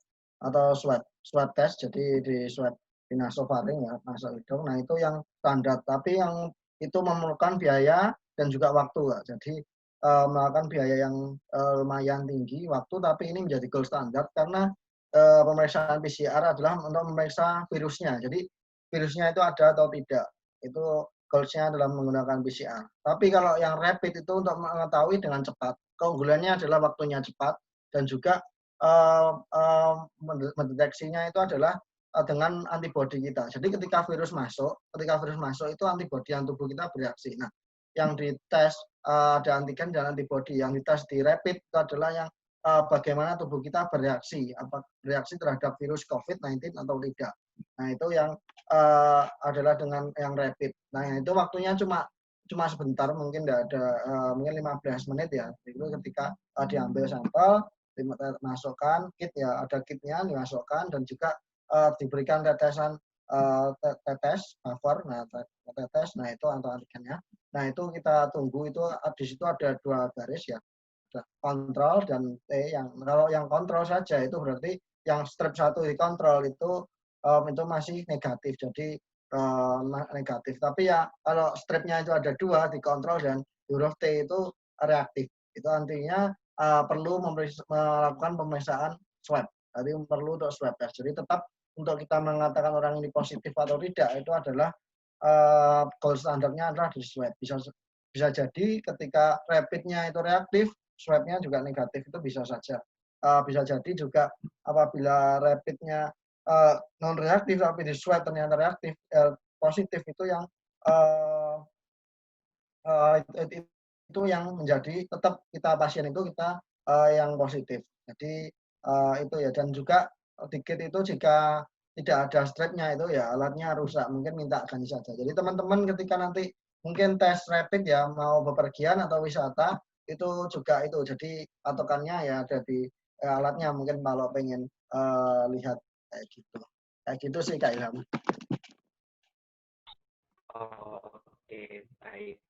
test. Jadi di swab di nasofaring ya, masuk hidung. Nah itu yang standar. Tapi yang itu memerlukan biaya dan juga waktu, Kak. Jadi melakukan biaya yang lumayan tinggi waktu, tapi ini menjadi gold standar karena pemeriksaan PCR adalah untuk memeriksa virusnya. Jadi virusnya itu ada atau tidak. Itu goals-nya adalah menggunakan PCR. Tapi kalau yang rapid itu untuk mengetahui dengan cepat. Keunggulannya adalah waktunya cepat dan juga mendeteksinya itu adalah dengan antibodi kita. Jadi ketika virus masuk itu antibodi yang tubuh kita bereaksi. Nah, yang dites ada antigen dan antibodi. Yang dites di rapid itu adalah yang bagaimana tubuh kita bereaksi, bereaksi terhadap virus COVID-19 atau tidak. Nah, itu yang adalah dengan yang rapid. Nah, itu waktunya cuma sebentar, mungkin tidak ada, mungkin 15 menit ya. Itu ketika diambil sampel, dimasukkan kit ya, ada kitnya dimasukkan dan juga diberikan tetesan tetes buffer, nah tetes, nah itu atau antigennya. Nah itu kita tunggu, itu di situ ada 2 garis ya, kontrol dan T. Yang kalau yang kontrol saja itu berarti yang strip 1 dikontrol itu masih negatif, jadi negatif. Tapi ya kalau stripnya itu ada 2 dikontrol dan huruf T itu reaktif. Itu artinya perlu melakukan pemeriksaan swab. Jadi perlu untuk swab test. Jadi tetap untuk kita mengatakan orang ini positif atau tidak itu adalah gold standarnya adalah di swab. Bisa jadi ketika rapidnya itu reaktif, swabnya juga negatif, itu bisa saja. Bisa jadi juga apabila rapidnya non reaktif tapi di swab ternyata reaktif positif, itu yang itu yang menjadi tetap kita pasien itu kita yang positif. Jadi itu ya, dan juga dikit itu jika tidak ada strapnya itu ya alatnya rusak, mungkin minta ganti saja. Jadi teman-teman ketika nanti mungkin tes rapid ya mau bepergian atau wisata itu juga itu, jadi patokannya ya ada di alatnya, mungkin kalau pengen lihat kayak gitu sih Kak Ilham. Oke, baik.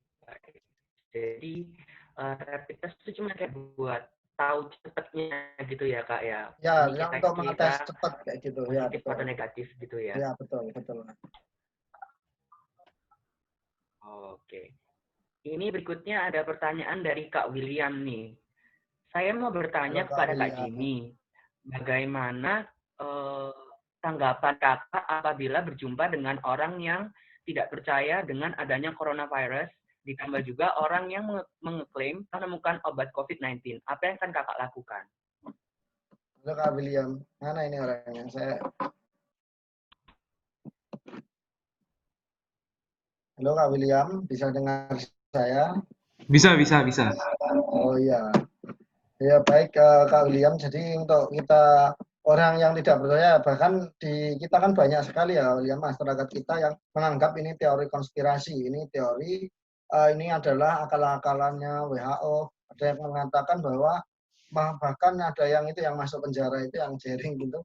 Jadi rapid test itu cuma kayak buat tahu cepatnya gitu ya Kak ya. Ya, Ini yang kita untuk mengetes cepat kayak gitu. Ya, positif betul. atau negatif gitu ya. Ya, betul. Oke. Ini berikutnya ada pertanyaan dari Kak William nih. Saya mau bertanya kepada Kak Jimmy, bagaimana tanggapan Kakak apabila berjumpa dengan orang yang tidak percaya dengan adanya coronavirus, ditambah juga orang yang mengeklaim menemukan obat COVID-19. Apa yang akan Kakak lakukan? Halo Kak William, mana ini orangnya? Halo Kak William, bisa dengar saya? Bisa. Oh iya. Ya baik Kak William, jadi untuk kita orang yang tidak percaya, bahkan di kita kan banyak sekali ya William, masyarakat kita yang menganggap ini teori konspirasi, ini teori ini adalah akal-akalannya WHO. Ada yang mengatakan bahwa bahkan ada yang itu yang masuk penjara itu yang jaring gitu.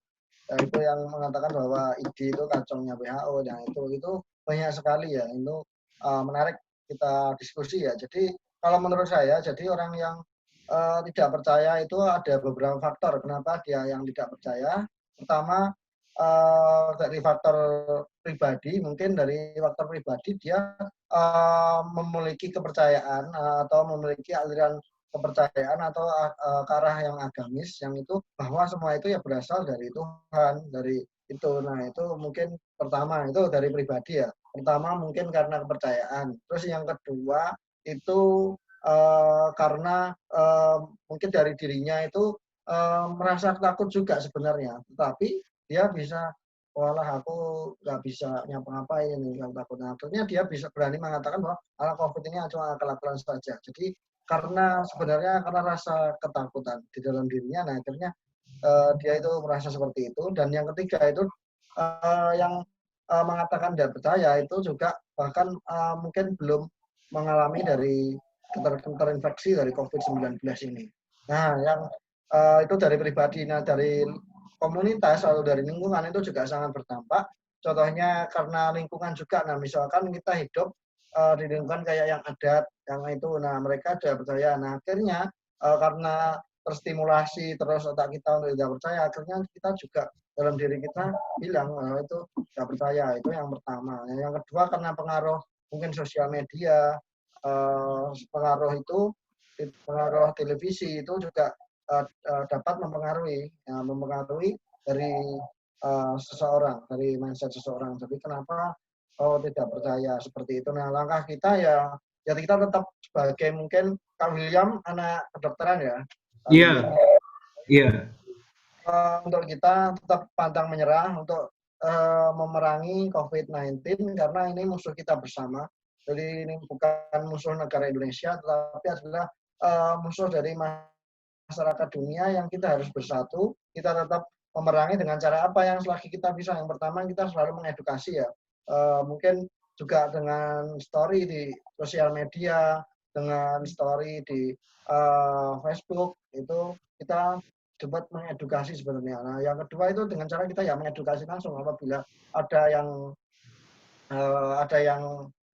Itu yang mengatakan bahwa ide itu kacangnya WHO, dan itu banyak sekali ya. Itu menarik kita diskusi ya. Jadi kalau menurut saya, jadi orang yang tidak percaya itu ada beberapa faktor kenapa dia yang tidak percaya. Pertama, dari faktor pribadi, mungkin dari faktor pribadi dia memiliki kepercayaan atau memiliki aliran kepercayaan atau ke arah yang agamis, yang itu bahwa semua itu ya berasal dari Tuhan, dari itu. Nah, itu mungkin pertama, itu dari pribadi ya. Pertama mungkin karena kepercayaan. Terus yang kedua itu karena mungkin dari dirinya itu merasa takut juga sebenarnya, tetapi dia bisa, walah aku nggak bisa ngapa-ngapain, yang takutnya. Akhirnya dia bisa berani mengatakan bahwa COVID ini cuma akal-akalan saja. Jadi sebenarnya karena rasa ketakutan di dalam dirinya, nah akhirnya dia itu merasa seperti itu. Dan yang ketiga itu yang mengatakan dia percaya itu juga bahkan mungkin belum mengalami dari terinfeksi dari COVID-19 ini. Nah, yang itu dari pribadi. Nah, dari komunitas atau dari lingkungan itu juga sangat berdampak. Contohnya karena lingkungan juga. Nah, misalkan kita hidup di lingkungan kayak yang adat, yang itu, nah mereka sudah percaya. Nah, akhirnya karena terstimulasi terus otak kita untuk tidak percaya, akhirnya kita juga dalam diri kita bilang itu tidak percaya. Itu yang pertama. Yang kedua karena pengaruh mungkin sosial media, pengaruh televisi itu juga dapat mempengaruhi dari seseorang, dari mindset seseorang. Jadi kenapa tidak percaya seperti itu? Nah, langkah kita ya kita tetap sebagai mungkin Kak William anak kedokteran ya. Iya. Iya. Untuk kita tetap pantang menyerah untuk memerangi COVID-19 karena ini musuh kita bersama. Jadi ini bukan musuh negara Indonesia, tetapi adalah musuh dari masyarakat dunia yang kita harus bersatu. Kita tetap memerangi dengan cara apa yang selagi kita bisa. Yang pertama kita selalu mengedukasi ya. Mungkin juga dengan story di sosial media, dengan story di Facebook, itu kita dapat mengedukasi sebenarnya. Nah, yang kedua itu dengan cara kita ya mengedukasi langsung apabila ada yang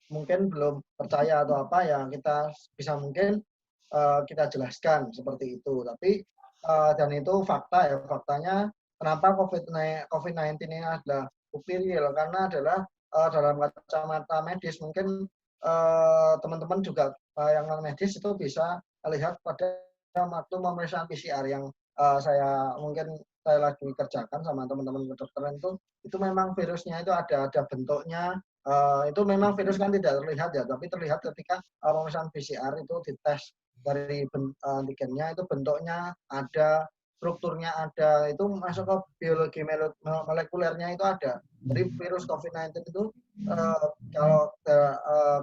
mungkin belum percaya atau apa ya kita bisa mungkin kita jelaskan seperti itu. Tapi dan itu fakta ya, faktanya kenapa COVID-19 ini adalah bukti real karena adalah dalam kacamata medis mungkin teman-teman juga yang non medis itu bisa lihat pada waktu pemeriksaan PCR yang saya lagi kerjakan sama teman-teman kedokteran itu memang virusnya itu ada bentuknya. Itu memang virus kan tidak terlihat ya, tapi terlihat ketika pemeriksaan PCR itu dites dari antigennya, itu bentuknya ada, strukturnya ada, itu masuk ke biologi molekulernya itu ada. Jadi virus COVID-19 itu kalau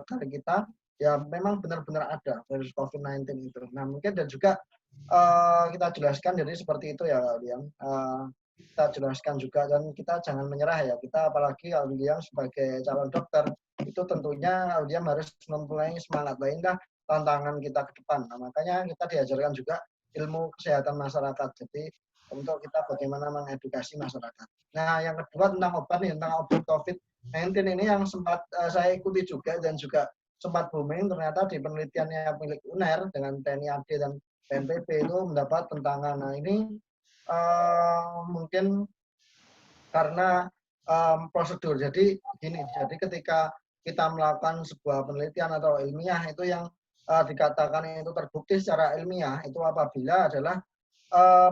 dari kita ya memang benar-benar ada virus COVID-19 itu. Nah, mungkin dan juga kita jelaskan jadi seperti itu ya William. Kita jelaskan juga dan kita jangan menyerah ya. Kita apalagi William sebagai calon dokter itu tentunya William harus mempunyai semangat lainlah tantangan kita ke depan. Nah, makanya kita diajarkan juga ilmu kesehatan masyarakat. Jadi untuk kita bagaimana mengedukasi masyarakat. Nah, yang kedua tentang obat COVID-19 ini yang sempat saya ikuti juga dan juga sempat booming ternyata di penelitiannya milik UNER dengan TNI AD dan BNPB itu mendapat tentangan. Nah, ini mungkin karena prosedur. Jadi gini, jadi ketika kita melakukan sebuah penelitian atau ilmiah itu yang dikatakan itu terbukti secara ilmiah itu apabila adalah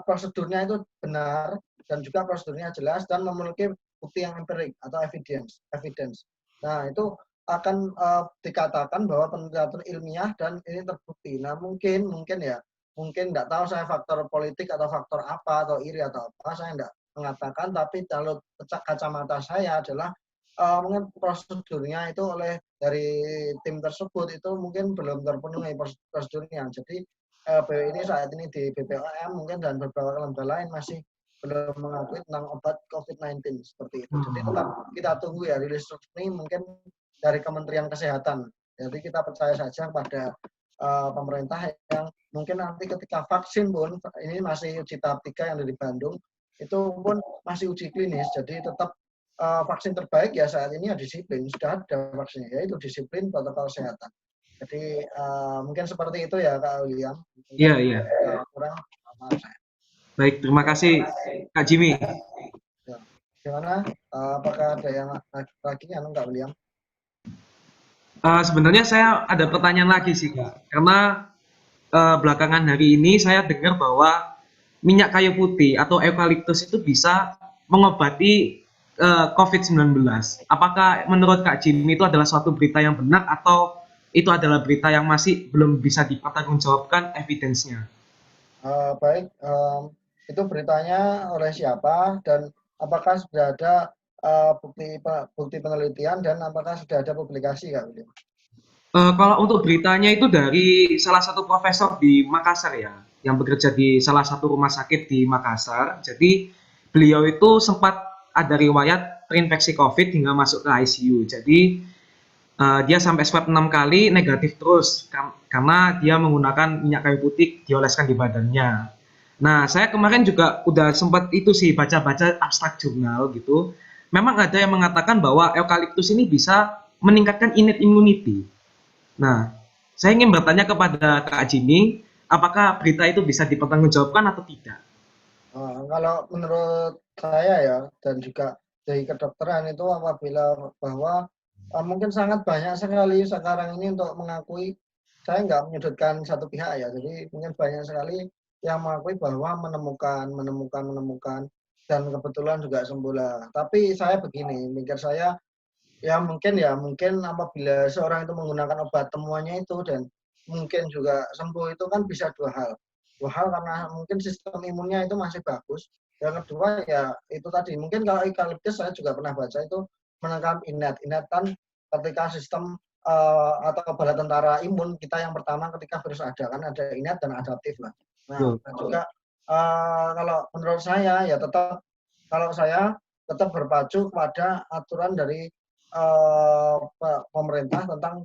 prosedurnya itu benar dan juga prosedurnya jelas dan memiliki bukti yang empirik atau evidence. Nah, itu akan dikatakan bahwa penelitian ilmiah dan ini terbukti. Nah, mungkin nggak tahu saya faktor politik atau faktor apa atau iri atau apa, saya nggak mengatakan, tapi kalau kacamata saya adalah mungkin prosedurnya itu oleh dari tim tersebut itu mungkin belum terpenuhi prosedurnya. Jadi ini saat ini di BPOM mungkin dan beberapa lembaga lain masih belum mengakui tentang obat COVID-19 seperti itu. Jadi tetap kita tunggu ya rilis resmi mungkin dari Kementerian Kesehatan. Jadi kita percaya saja pada pemerintah yang mungkin nanti ketika vaksin pun ini masih uji tahap 3 yang dari Bandung itu pun masih uji klinis. Jadi tetap vaksin terbaik ya saat ini ya disiplin, sudah ada vaksinnya yaitu disiplin protokol kesehatan. Jadi mungkin seperti itu ya Kak William. Iya. Kurang maaf saya. Baik, terima kasih Kak Jimmy. Gimana? Apakah ada yang lagi Kak William? Sebenarnya saya ada pertanyaan lagi sih Kak, karena belakangan hari ini saya dengar bahwa minyak kayu putih atau eukaliptus itu bisa mengobati COVID-19. Apakah menurut Kak Jimmy itu adalah suatu berita yang benar atau itu adalah berita yang masih belum bisa dipertanggungjawabkan evidence-nya? Baik, itu beritanya oleh siapa dan apakah sudah ada bukti penelitian dan apakah sudah ada publikasi Kak William? Kalau untuk beritanya itu dari salah satu profesor di Makassar ya, yang bekerja di salah satu rumah sakit di Makassar. Jadi beliau itu sempat ada riwayat terinfeksi COVID hingga masuk ke ICU. Jadi dia sampai swab 6 kali negatif terus karena dia menggunakan minyak kayu putih dioleskan di badannya. Nah, saya kemarin juga udah sempat itu sih baca-baca abstrak jurnal gitu. Memang ada yang mengatakan bahwa eukaliptus ini bisa meningkatkan innate immunity. Nah, saya ingin bertanya kepada Kak Jimmy, apakah berita itu bisa dipertanggungjawabkan atau tidak? Kalau menurut saya ya dan juga dari kedokteran itu apabila bahwa mungkin sangat banyak sekali sekarang ini untuk mengakui, saya nggak menyudutkan satu pihak ya, jadi mungkin banyak sekali yang mengakui bahwa menemukan dan kebetulan juga sembuh lah. Tapi saya begini, mikir saya ya mungkin apabila seorang itu menggunakan obat temuannya itu dan mungkin juga sembuh itu kan bisa dua hal karena mungkin sistem imunnya itu masih bagus. Yang kedua ya itu tadi mungkin kalau eukaliptus saya juga pernah baca itu menekan innate kan ketika sistem atau bala tentara imun kita yang pertama ketika virus ada kan ada innate dan adaptif lah. Nah dan juga kalau menurut saya ya tetap kalau saya tetap berpacu kepada aturan dari pemerintah tentang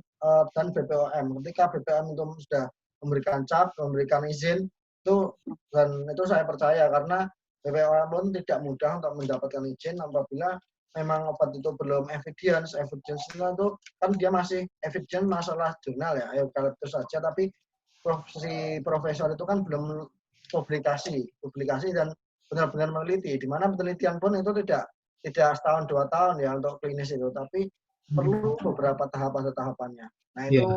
dan BPOM. Ketika BPOM itu sudah memberikan cap, memberikan izin itu dan itu saya percaya karena BPOM pun tidak mudah untuk mendapatkan izin apabila memang obat itu belum evidence itu kan dia masih evidence masalah jurnal ya eukaliptus saja tapi si profesor itu kan belum publikasi dan benar-benar meneliti di mana penelitian pun itu tidak setahun 2 tahun ya untuk klinis itu tapi perlu beberapa tahapannya. Nah itu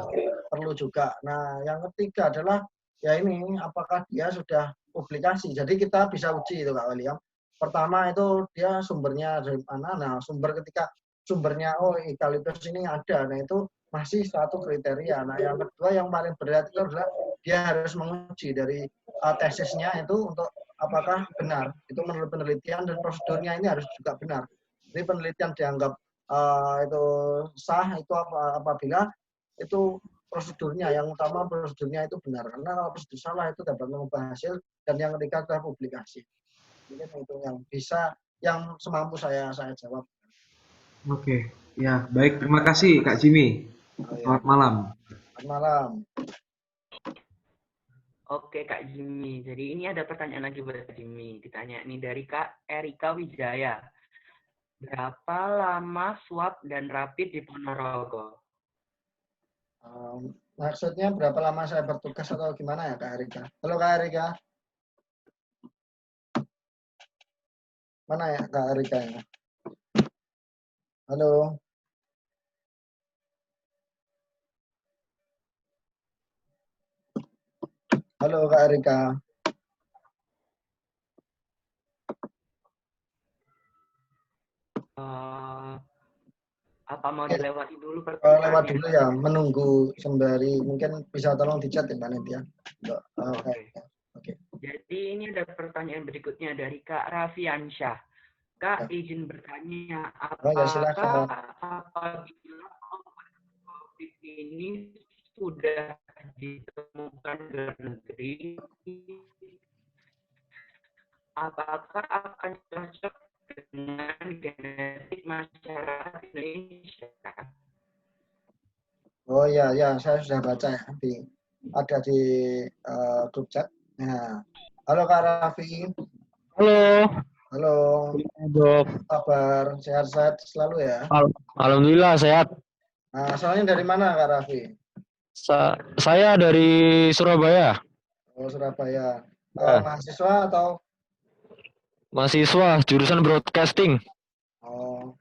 perlu juga. Nah yang ketiga adalah ya ini apakah dia sudah publikasi. Jadi kita bisa uji itu Kak William. Pertama itu dia sumbernya dari mana. Nah ketika sumbernya eukaliptus ini ada. Nah itu masih satu kriteria. Nah yang kedua yang paling berat itu adalah dia harus menguji dari tesisnya itu untuk apakah benar. Itu menurut penelitian dan prosedurnya ini harus juga benar. Jadi penelitian dianggap itu sah itu apabila itu prosedurnya yang utama prosedurnya itu benar karena kalau prosedur salah itu dapat mengubah hasil dan yang ketiga adalah publikasi mungkin itu yang bisa yang semampu saya jawab. Oke, ya baik. Terima kasih Kak Jimmy. Selamat malam. Selamat malam. Oke Kak Jimmy, jadi ini ada pertanyaan lagi buat Jimmy. Ditanya nih dari Kak Erika Wijaya. Berapa lama swab dan rapid di Ponorogo? Maksudnya berapa lama saya bertugas atau gimana ya Kak Erika? Halo Kak Erika. Mana ya Kak Erika ya? Halo. Halo Kak Erika. Apa mau dilewati dulu pertanyaannya? Lewat dulu ya, menunggu sembari mungkin bisa tolong dicat ya Mbak Netia. Oke. Jadi ini ada pertanyaan berikutnya dari Kak Rafiansyah. Kak, izin bertanya, apakah apabila COVID ini sudah ditemukan di luar negeri, apakah akan cocok dengan genetik masyarakat Indonesia? Oh ya, saya sudah baca ya ada di grup chat. Nah, halo Kak Raffi. Halo. Dok. Kabar sehat-sehat selalu ya. Alhamdulillah sehat. Nah, soalnya dari mana Kak Raffi? Saya dari Surabaya. Oh Surabaya. Mahasiswa atau? Mahasiswa jurusan broadcasting. Oh,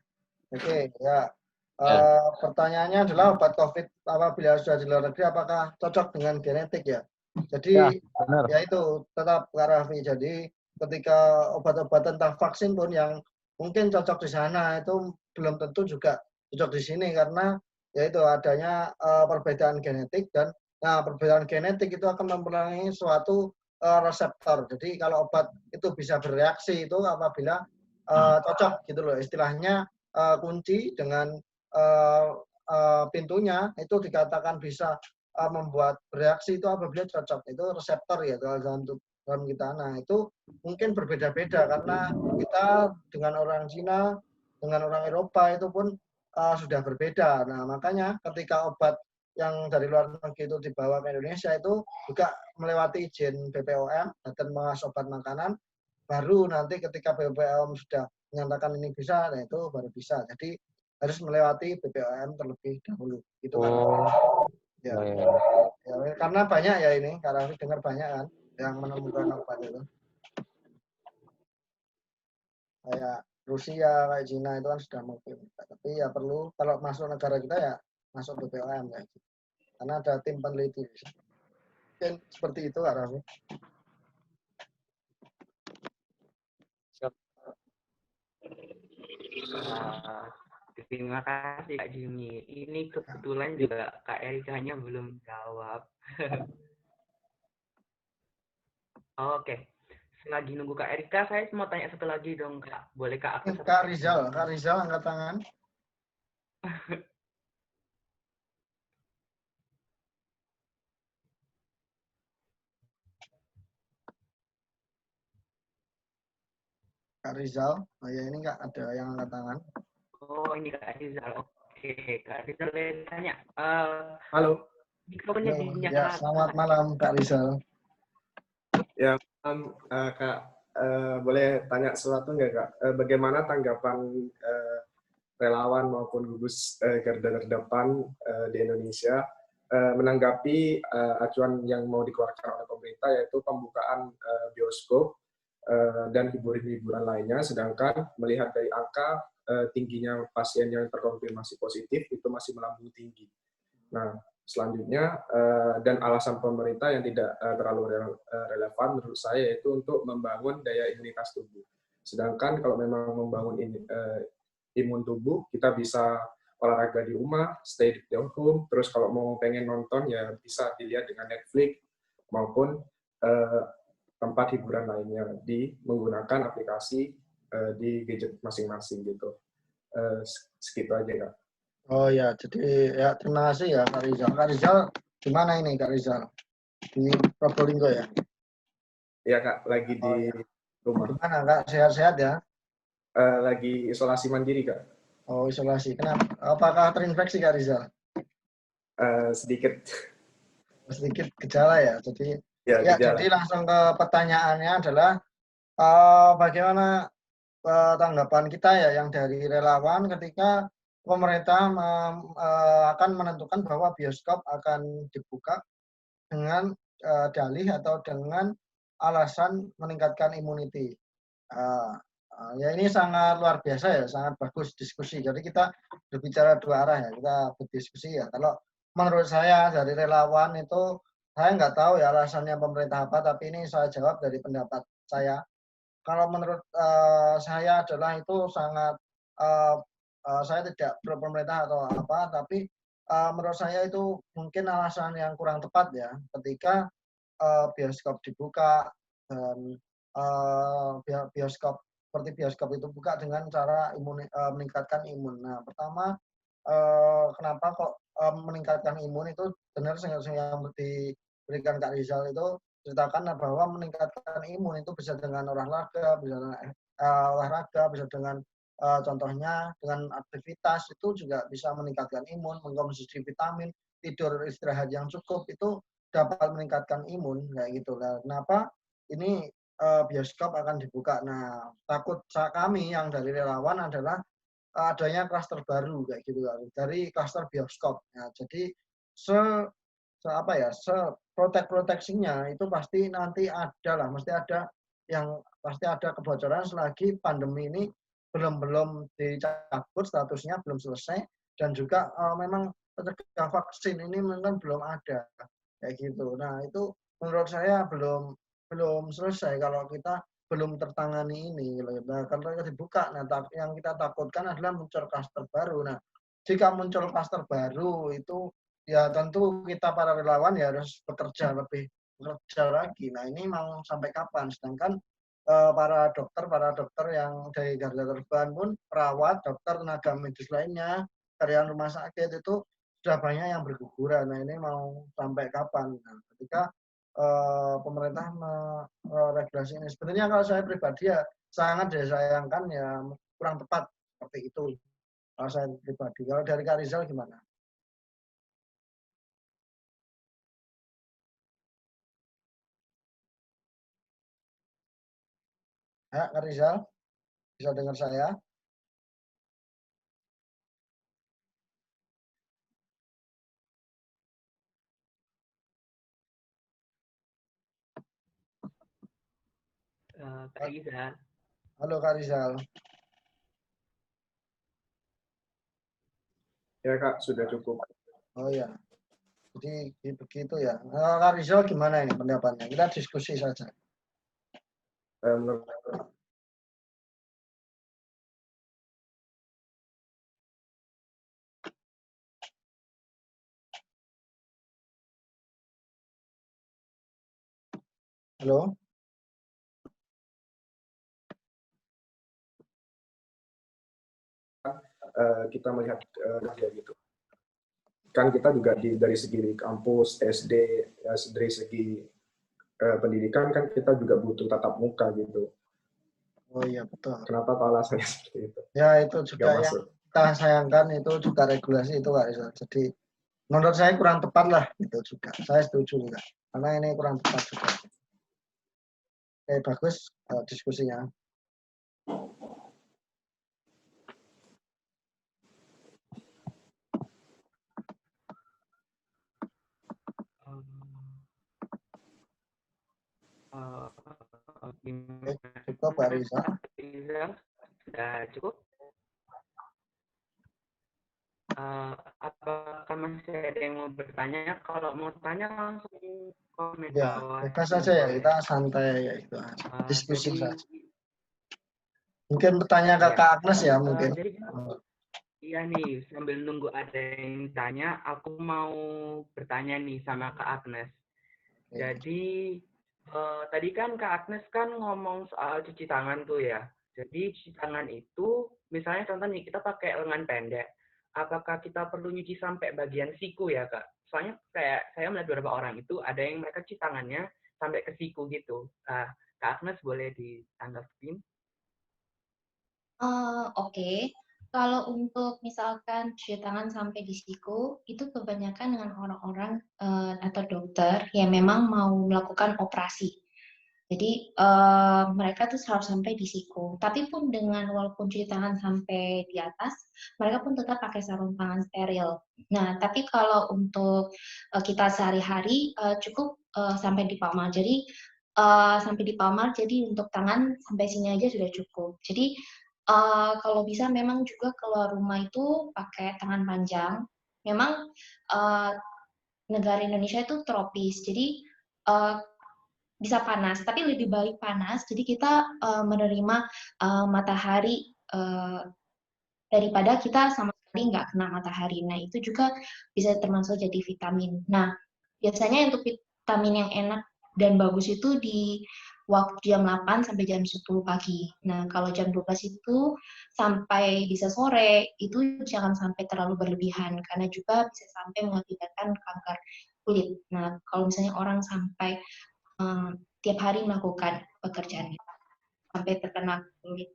oke ya. Ya. Pertanyaannya adalah obat COVID apabila sudah di luar negeri apakah cocok dengan genetik ya? Ya, Jadi benar. ya itu tetap Kak Raffi. Jadi ketika obat-obat tentang vaksin pun yang mungkin cocok di sana itu belum tentu juga cocok di sini karena yaitu adanya perbedaan genetik dan nah perbedaan genetik itu akan mempengaruhi suatu reseptor. Jadi kalau obat itu bisa bereaksi itu apabila cocok gitu loh istilahnya kunci dengan pintunya itu dikatakan bisa membuat bereaksi itu apabila cocok itu reseptor ya dalam kita. Nah itu mungkin berbeda-beda karena kita dengan orang Cina dengan orang Eropa itu pun sudah berbeda. Nah makanya ketika obat yang dari luar negeri itu dibawa ke Indonesia itu juga melewati izin BPOM, Badan Pengawas Obat Makanan, baru nanti ketika BPOM sudah menyatakan ini bisa, nah itu baru bisa. Jadi harus melewati BPOM terlebih dahulu. Itu kan. Oh, Ya. ya. Ya, karena banyak ya ini, karena dengar banyak kan yang menemukan obat itu. Kayak Rusia, kayak Cina itu kan sudah mungkin. Tapi ya perlu kalau masuk negara kita ya masuk BPOM ya. Karena ada tim peneliti. Mungkin seperti itu Kak Raffi. Terima kasih Kak Jimmy. Ini kebetulan juga Kak Erikanya belum jawab. Oke. Selagi nunggu Kak Erika, saya mau tanya satu lagi dong Kak. Boleh Kak aku satu Kak pertanyaan? Rizal angkat tangan. Kak Rizal, oh ya ini Kak ada yang angkat tangan. Oh ini Kak Rizal. Oke, Kak Rizal boleh tanya. Halo. Mikrofonnya dinyalakan. Ya, selamat malam Kak Rizal. Ya, Kak, boleh tanya sesuatu nggak Kak? Bagaimana tanggapan relawan maupun gugus garda terdepan di Indonesia menanggapi acuan yang mau dikeluarkan oleh pemerintah yaitu pembukaan bioskop dan hiburan-hiburan lainnya, sedangkan melihat dari angka tingginya pasien yang terkonfirmasi positif itu masih melambung tinggi. Nah, selanjutnya dan alasan pemerintah yang tidak terlalu relevan menurut saya yaitu untuk membangun daya imunitas tubuh. Sedangkan kalau memang membangun imun tubuh, kita bisa olahraga di rumah, stay di home, terus kalau mau pengen nonton ya bisa dilihat dengan Netflix maupun tempat hiburan lainnya menggunakan aplikasi di gadget masing-masing gitu. Segitu aja Kak. Oh ya, jadi ya terima kasih ya Kak Rizal. Kak Rizal gimana ini Kak Rizal? Di Probolinggo ya? Iya Kak, lagi di rumah. Gimana Kak, sehat-sehat ya? Lagi isolasi mandiri Kak. Oh isolasi, kenapa? Apakah terinfeksi Kak Rizal? Sedikit. Sedikit gejala ya, jadi Ya, ya gejala. jadi langsung ke pertanyaannya adalah bagaimana tanggapan kita ya yang dari relawan ketika pemerintah akan menentukan bahwa bioskop akan dibuka dengan dalih atau dengan alasan meningkatkan imuniti. Ya ini sangat luar biasa ya, sangat bagus diskusi. Jadi kita berbicara dua arah ya, kita berdiskusi ya. Kalau menurut saya dari relawan itu, saya nggak tahu ya alasannya pemerintah apa, tapi ini saya jawab dari pendapat saya. Kalau menurut saya adalah itu sangat, saya tidak pro pemerintah atau apa, tapi menurut saya itu mungkin alasan yang kurang tepat ya, ketika bioskop dibuka dan bioskop seperti bioskop itu buka dengan cara meningkatkan imun. Nah, pertama kenapa kok meningkatkan imun itu benar yang diberikan Kak Rizal itu ceritakan bahwa meningkatkan imun itu bisa dengan olahraga, bisa dengan contohnya dengan aktivitas itu juga bisa meningkatkan imun, mengkonsumsi vitamin, tidur istirahat yang cukup itu dapat meningkatkan imun kayak gitu. Nah, kenapa ini bioskop akan dibuka? Nah, takut kami yang dari relawan adalah adanya klaster baru kayak gitu dari klaster bioskop. Nah, jadi proteksinya itu pasti nanti ada lah, mesti ada kebocoran selagi pandemi ini belum dicabut statusnya, belum selesai, dan juga memang pencegah vaksin ini memang belum ada kayak gitu. Nah itu menurut saya belum selesai kalau kita belum tertangani ini. Nah kalau dibuka, nah yang kita takutkan adalah muncul klaster baru. Nah jika muncul klaster baru itu ya tentu kita para relawan ya harus bekerja lagi. Nah ini mau sampai kapan? Sedangkan para dokter yang dari garda terdepan pun, perawat, dokter, tenaga medis lainnya, karyawan rumah sakit itu sudah banyak yang berguguran. Nah ini mau sampai kapan? Nah, ketika pemerintah regulasi ini, sebenarnya kalau saya pribadi ya sangat disayangkan, ya kurang tepat seperti itu. Kalau saya pribadi, kalau dari Kak Rizal gimana? Ya, Kak Rizal, bisa dengar saya? Kak Rizal. Halo Kak Rizal. Ya Kak, sudah cukup. Oh ya, jadi begitu ya. Kak Rizal gimana ini pendapatnya? Kita diskusi saja. Menurut Halo? kita melihat ya gitu. Kan kita juga dari segi kampus, SD, ya, dari segi pendidikan kan kita juga butuh tatap muka gitu. Oh iya betul. Kenapa kalau alasannya seperti itu? Ya itu juga yang kita sayangkan, itu juga regulasi itu Kak Rizal. Jadi menurut saya kurang tepat lah itu juga. Saya setuju juga. Karena ini kurang tepat juga. Oke, bagus diskusinya. Cukup Pak Rizal. Sudah cukup? Apakah masih ada yang mau bertanya? Kalau mau tanya langsung komen Ya, bawah. bebas saja ya, kita santai ya itu. Diskusi Jadi, saja. Mungkin bertanya ke Kak Agnes ya mungkin. Jadi, iya nih, sambil nunggu ada yang tanya, aku mau bertanya nih sama Kak Agnes. Jadi, tadi kan Kak Agnes kan ngomong soal cuci tangan tuh ya. Jadi cuci tangan itu, misalnya contoh nih, kita pakai lengan pendek. Apakah kita perlu nyuci sampai bagian siku ya Kak? Soalnya kayak saya melihat beberapa orang itu, ada yang mereka cuci tangannya sampai ke siku gitu. Kak Agnes boleh ditanggapin? Oke. Kalau untuk misalkan cuci tangan sampai di siku, itu kebanyakan dengan orang-orang atau dokter yang memang mau melakukan operasi. Jadi mereka tuh harus sampai di siku. Tapi pun dengan walaupun cuci tangan sampai di atas, mereka pun tetap pakai sarung tangan steril. Nah, tapi kalau untuk kita sehari-hari cukup sampai di palmar. Jadi sampai di palmar, jadi untuk tangan sampai sini aja sudah cukup. Jadi kalau bisa memang juga keluar rumah itu pakai tangan panjang. Memang negara Indonesia itu tropis, jadi bisa panas, tapi lebih baik panas. Jadi kita menerima matahari daripada kita sama sekali nggak kena matahari. Nah itu juga bisa termasuk jadi vitamin. Nah biasanya untuk vitamin yang enak dan bagus itu di waktu jam 8 sampai jam 10 pagi. Nah, kalau jam 12 itu sampai bisa sore, itu jangan sampai terlalu berlebihan, karena juga bisa sampai mengakibatkan kanker kulit. Nah, kalau misalnya orang sampai tiap hari melakukan pekerjaan itu, sampai terkena kulit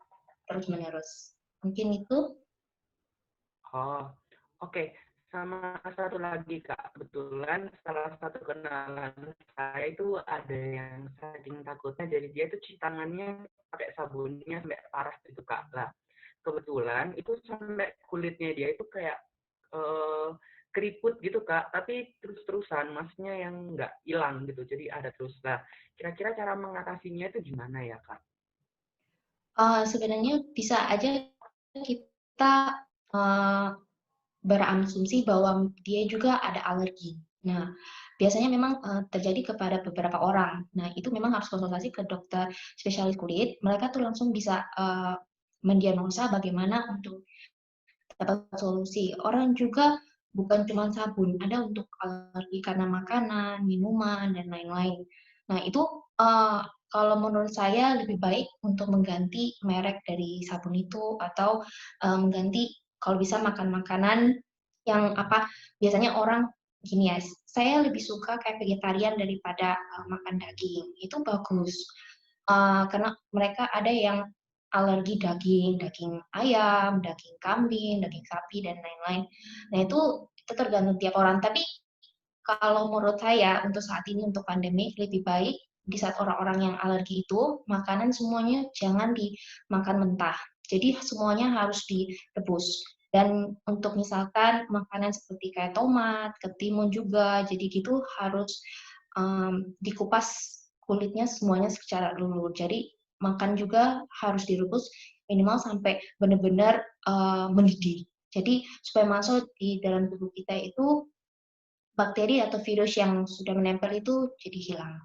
terus-menerus. Mungkin itu. Oh, oke. Sama satu lagi Kak, kebetulan salah satu kenalan saya itu ada yang saking takutnya, jadi dia tuh cuci tangannya pakai sabunnya sampai parah gitu Kak. Lah, kebetulan itu sampai kulitnya dia itu kayak keriput gitu Kak, tapi terus-terusan, maksudnya yang nggak hilang gitu, jadi ada terus. Lah, kira-kira cara mengatasinya itu gimana ya Kak? Sebenarnya bisa aja kita berasumsi bahwa dia juga ada alergi. Nah, biasanya memang terjadi kepada beberapa orang. Nah, itu memang harus konsultasi ke dokter spesialis kulit. Mereka tuh langsung bisa mendiagnosa bagaimana untuk dapat solusi. Orang juga bukan cuma sabun, ada untuk alergi karena makanan, minuman, dan lain-lain. Nah, itu kalau menurut saya lebih baik untuk mengganti merek dari sabun itu atau mengganti kalau bisa makan makanan yang biasanya orang gini ya, saya lebih suka kayak vegetarian daripada makan daging. Itu bagus. Karena mereka ada yang alergi daging ayam, daging kambing, daging sapi, dan lain-lain. Nah, itu tergantung tiap orang. Tapi kalau menurut saya, untuk saat ini, untuk pandemi, lebih baik di saat orang-orang yang alergi itu, makanan semuanya jangan dimakan mentah. Jadi semuanya harus direbus. Dan untuk misalkan makanan seperti kayak tomat, ketimun juga, jadi gitu harus dikupas kulitnya semuanya secara dulu. Jadi makan juga harus direbus minimal sampai benar-benar mendidih. Jadi supaya masuk di dalam tubuh kita itu bakteri atau virus yang sudah menempel itu jadi hilang.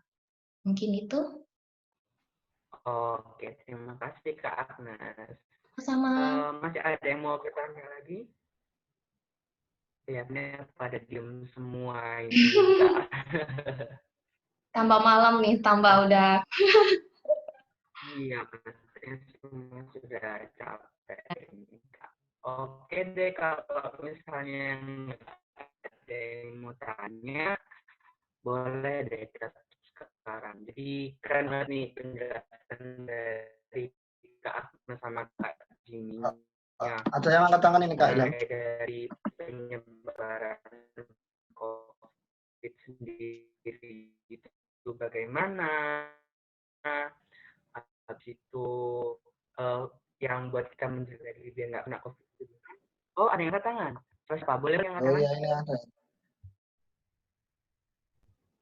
Mungkin itu. Oke, terima kasih Kak Agnes. Sama. Masih ada yang mau bertanya lagi? Lihatnya pada diem semua ini. Kak. Tambah malam nih, tambah udah. Iya, semua sudah capek ini, Kak. Oke deh, kalau misalnya yang ada yang mau tanya, boleh deh kita sekarang. Jadi keren banget nih penjelasan dari Kak Agnes sama Kak Jimmy. Ya, Ada yang angkat tangan ini Kak Ilham. mulai dari penyebaran COVID sendiri itu bagaimana, habis itu yang buat kita menjaga diri biar nggak kena COVID. Oh, ada yang angkat tangan. Terus Pak, boleh yang angkat Oh tangan? iya, ini ada.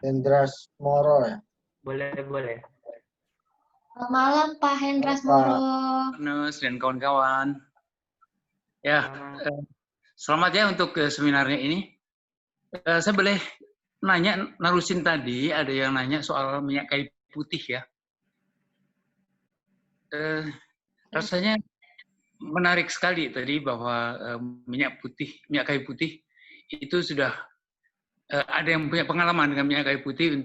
Hendras Moro ya. Boleh. Selamat malam Pak Hendras Halo, Pak. Moro. Agnes dan kawan-kawan. Ya, selamat ya untuk seminarnya ini. Saya boleh nanya, narusin tadi, ada yang nanya soal minyak kayu putih ya. Rasanya menarik sekali tadi bahwa minyak kayu putih itu sudah ada yang punya pengalaman dengan minyak kayu putih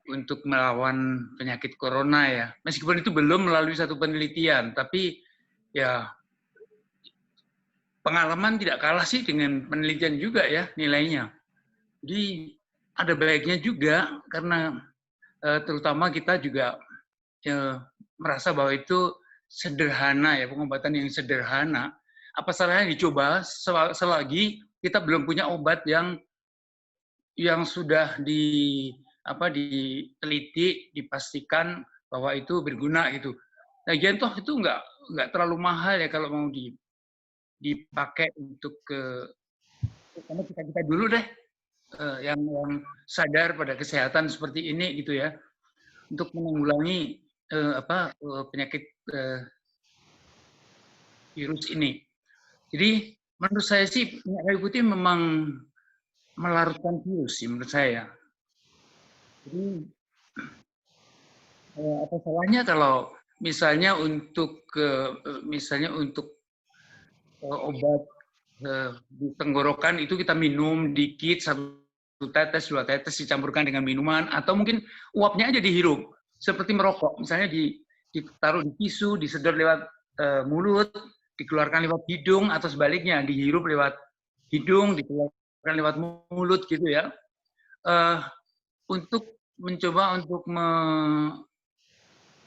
untuk melawan penyakit corona ya. Meskipun itu belum melalui satu penelitian, tapi ya pengalaman tidak kalah sih dengan penelitian juga ya nilainya. Jadi ada baiknya juga karena terutama kita juga merasa bahwa itu sederhana ya, pengobatan yang sederhana. Apa salahnya dicoba selagi kita belum punya obat yang sudah diteliti, dipastikan bahwa itu berguna gitu. Lagian toh itu nggak terlalu mahal ya kalau mau dipakai untuk karena kita dulu deh yang sadar pada kesehatan seperti ini gitu ya, untuk menanggulangi penyakit virus ini. Jadi menurut saya sih minyak kayu putih memang melarutkan virus sih menurut saya. Jadi apa salahnya kalau misalnya untuk obat di tenggorokan itu kita minum dikit, 1 tetes, 2 tetes dicampurkan dengan minuman, atau mungkin uapnya aja dihirup, seperti merokok. Misalnya ditaruh di tisu, disedot lewat mulut, dikeluarkan lewat hidung, atau sebaliknya, dihirup lewat hidung, dikeluarkan lewat mulut gitu ya. Untuk mencoba untuk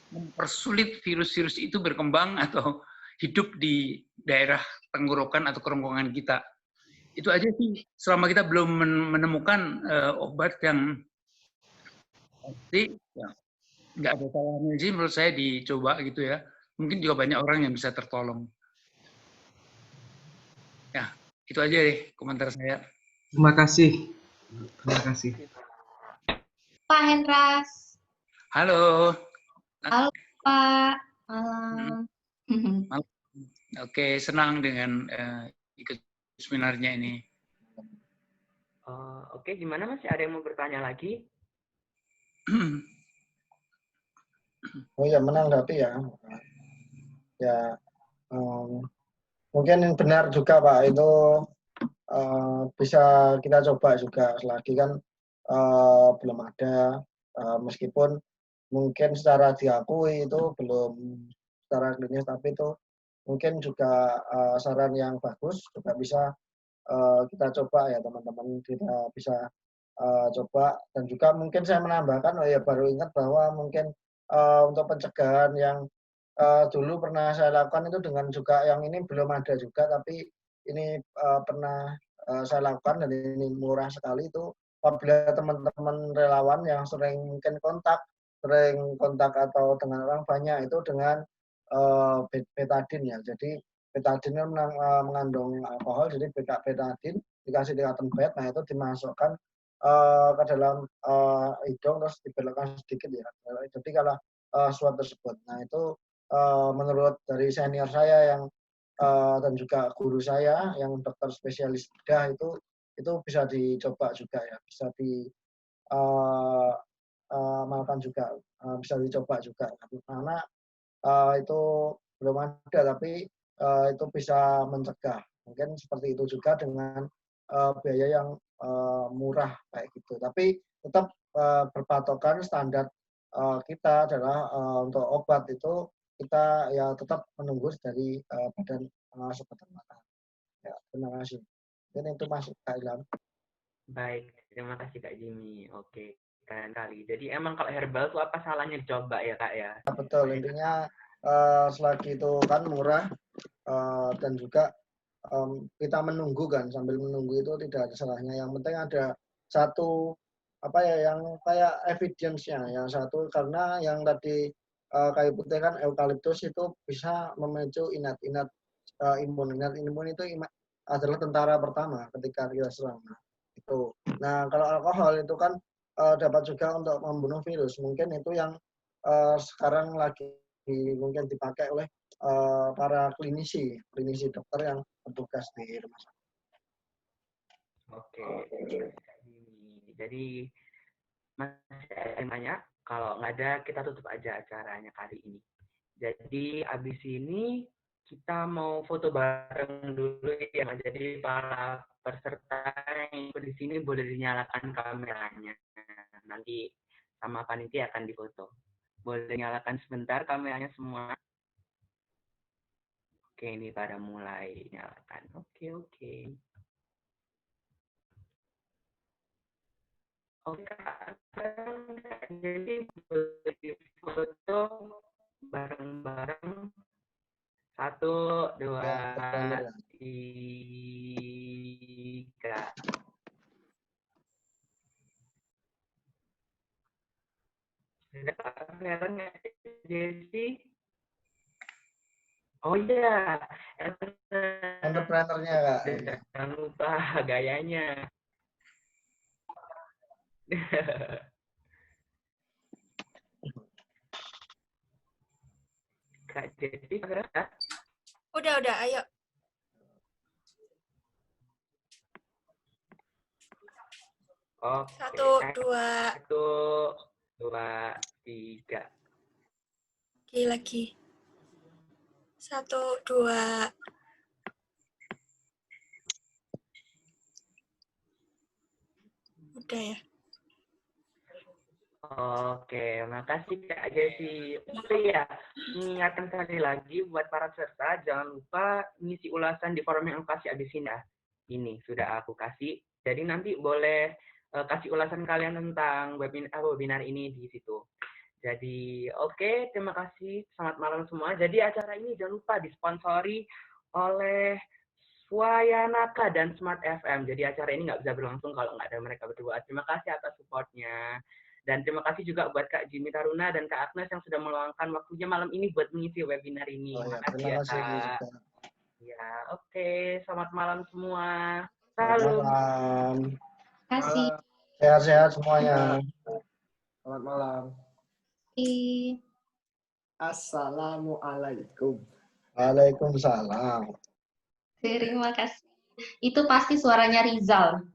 mempersulit virus-virus itu berkembang atau hidup di daerah tenggorokan atau kerongkongan kita. Itu aja sih, selama kita belum menemukan obat yang pasti, ya, nggak ada salahnya sih menurut saya dicoba gitu ya. Mungkin juga banyak orang yang bisa tertolong. Ya, itu aja deh komentar saya. Terima kasih. Terima kasih. Pak Hendras. Halo. Halo Pak. Malam. Malam. Oke, senang dengan ikut seminarnya ini. Oke, gimana masih ada yang mau bertanya lagi? Oh ya, menanggapi ya. Ya, mungkin benar juga Pak, itu bisa kita coba juga selagi kan belum ada, meskipun mungkin secara diakui itu belum secara klinis, tapi itu mungkin juga saran yang bagus, juga bisa kita coba ya teman-teman, kita bisa coba. Dan juga mungkin saya menambahkan, oh ya baru ingat bahwa mungkin untuk pencegahan yang dulu pernah saya lakukan itu dengan juga yang ini belum ada juga, tapi ini pernah saya lakukan dan ini murah sekali. Itu apabila teman-teman relawan yang sering mungkin sering kontak atau dengan orang banyak, itu dengan betadin ya. Jadi betadin kan mengandung alkohol, jadi betadin dikasih di cotton bed, nah itu dimasukkan ke dalam hidung terus dibelokkan sedikit ya. Jadi kalau swab tersebut, nah itu menurut dari senior saya yang dan juga guru saya yang dokter spesialis bedah, itu bisa dicoba juga ya, bisa di amalkan juga, bisa dicoba juga karena itu belum ada, tapi itu bisa mencegah. Mungkin seperti itu juga dengan biaya yang murah kayak gitu. Tapi tetap berpatokan standar kita adalah untuk obat itu kita ya tetap menunggu dari Badan Pengawas Obat dan Makanan. Ya, terima kasih. Mungkin itu Mas Kak Ilham. Baik, terima kasih Kak Jimmy. Oke, keren kali. Jadi emang kalau herbal tuh apa salahnya dicoba ya Kak ya? Betul, intinya selagi itu kan murah dan juga kita menunggu kan, sambil menunggu itu tidak ada salahnya. Yang penting ada satu apa ya yang kayak evidence-nya, yang satu karena yang tadi kayu putih kan eukaliptus itu bisa memicu inat-inat imun. Inat imun itu adalah tentara pertama ketika kita serang. Nah, itu. Nah, kalau alkohol itu kan dapat juga untuk membunuh virus. Mungkin itu yang sekarang lagi mungkin dipakai oleh para klinisi dokter yang bertugas di rumah sakit. Oke, terima kasih Kak Jimmy. Jadi masih ada yang tanya? Kalau nggak ada, kita tutup aja acaranya kali ini. Jadi abis ini kita mau foto bareng dulu ya. Jadi para peserta yang ikut di sini boleh dinyalakan kameranya. Nanti sama panitia akan difoto. Boleh nyalakan sebentar kameranya semua. Oke, ini pada mulai nyalakan. Oke. Oke, jadi boleh difoto bareng-bareng. 1, 2, 3. Sudah kelihatan nggak Jesse? Oh iya, Entrepreneurnya Kak. Jangan lupa gayanya. Kak Jesse, Udah, ayo. Oke. 1, 2. 1, 2, 3. Lagi. 1, 2. Udah ya. Oke, makasih Kak Jesse. Oke ya, ingatkan sekali lagi buat para peserta, jangan lupa ngisi ulasan di forum yang aku kasih abis ini ya. Ini sudah aku kasih. Jadi nanti boleh kasih ulasan kalian tentang webinar ini di situ. Jadi oke, terima kasih. Selamat malam semua. Jadi acara ini jangan lupa disponsori oleh Swayanaka dan Smart FM. Jadi acara ini nggak bisa berlangsung kalau nggak ada mereka berdua. Terima kasih atas supportnya. Dan terima kasih juga buat Kak Jimmy Taruna dan Kak Agnes yang sudah meluangkan waktunya malam ini buat mengisi webinar ini. Makasih ya, Kak. Ya, oke. Selamat malam semua. Salam. Malam. Terima kasih. Sehat-sehat semuanya. Selamat malam. Assalamualaikum. Assalamualaikum. Waalaikumsalam. Terima kasih. Itu pasti suaranya Rizal.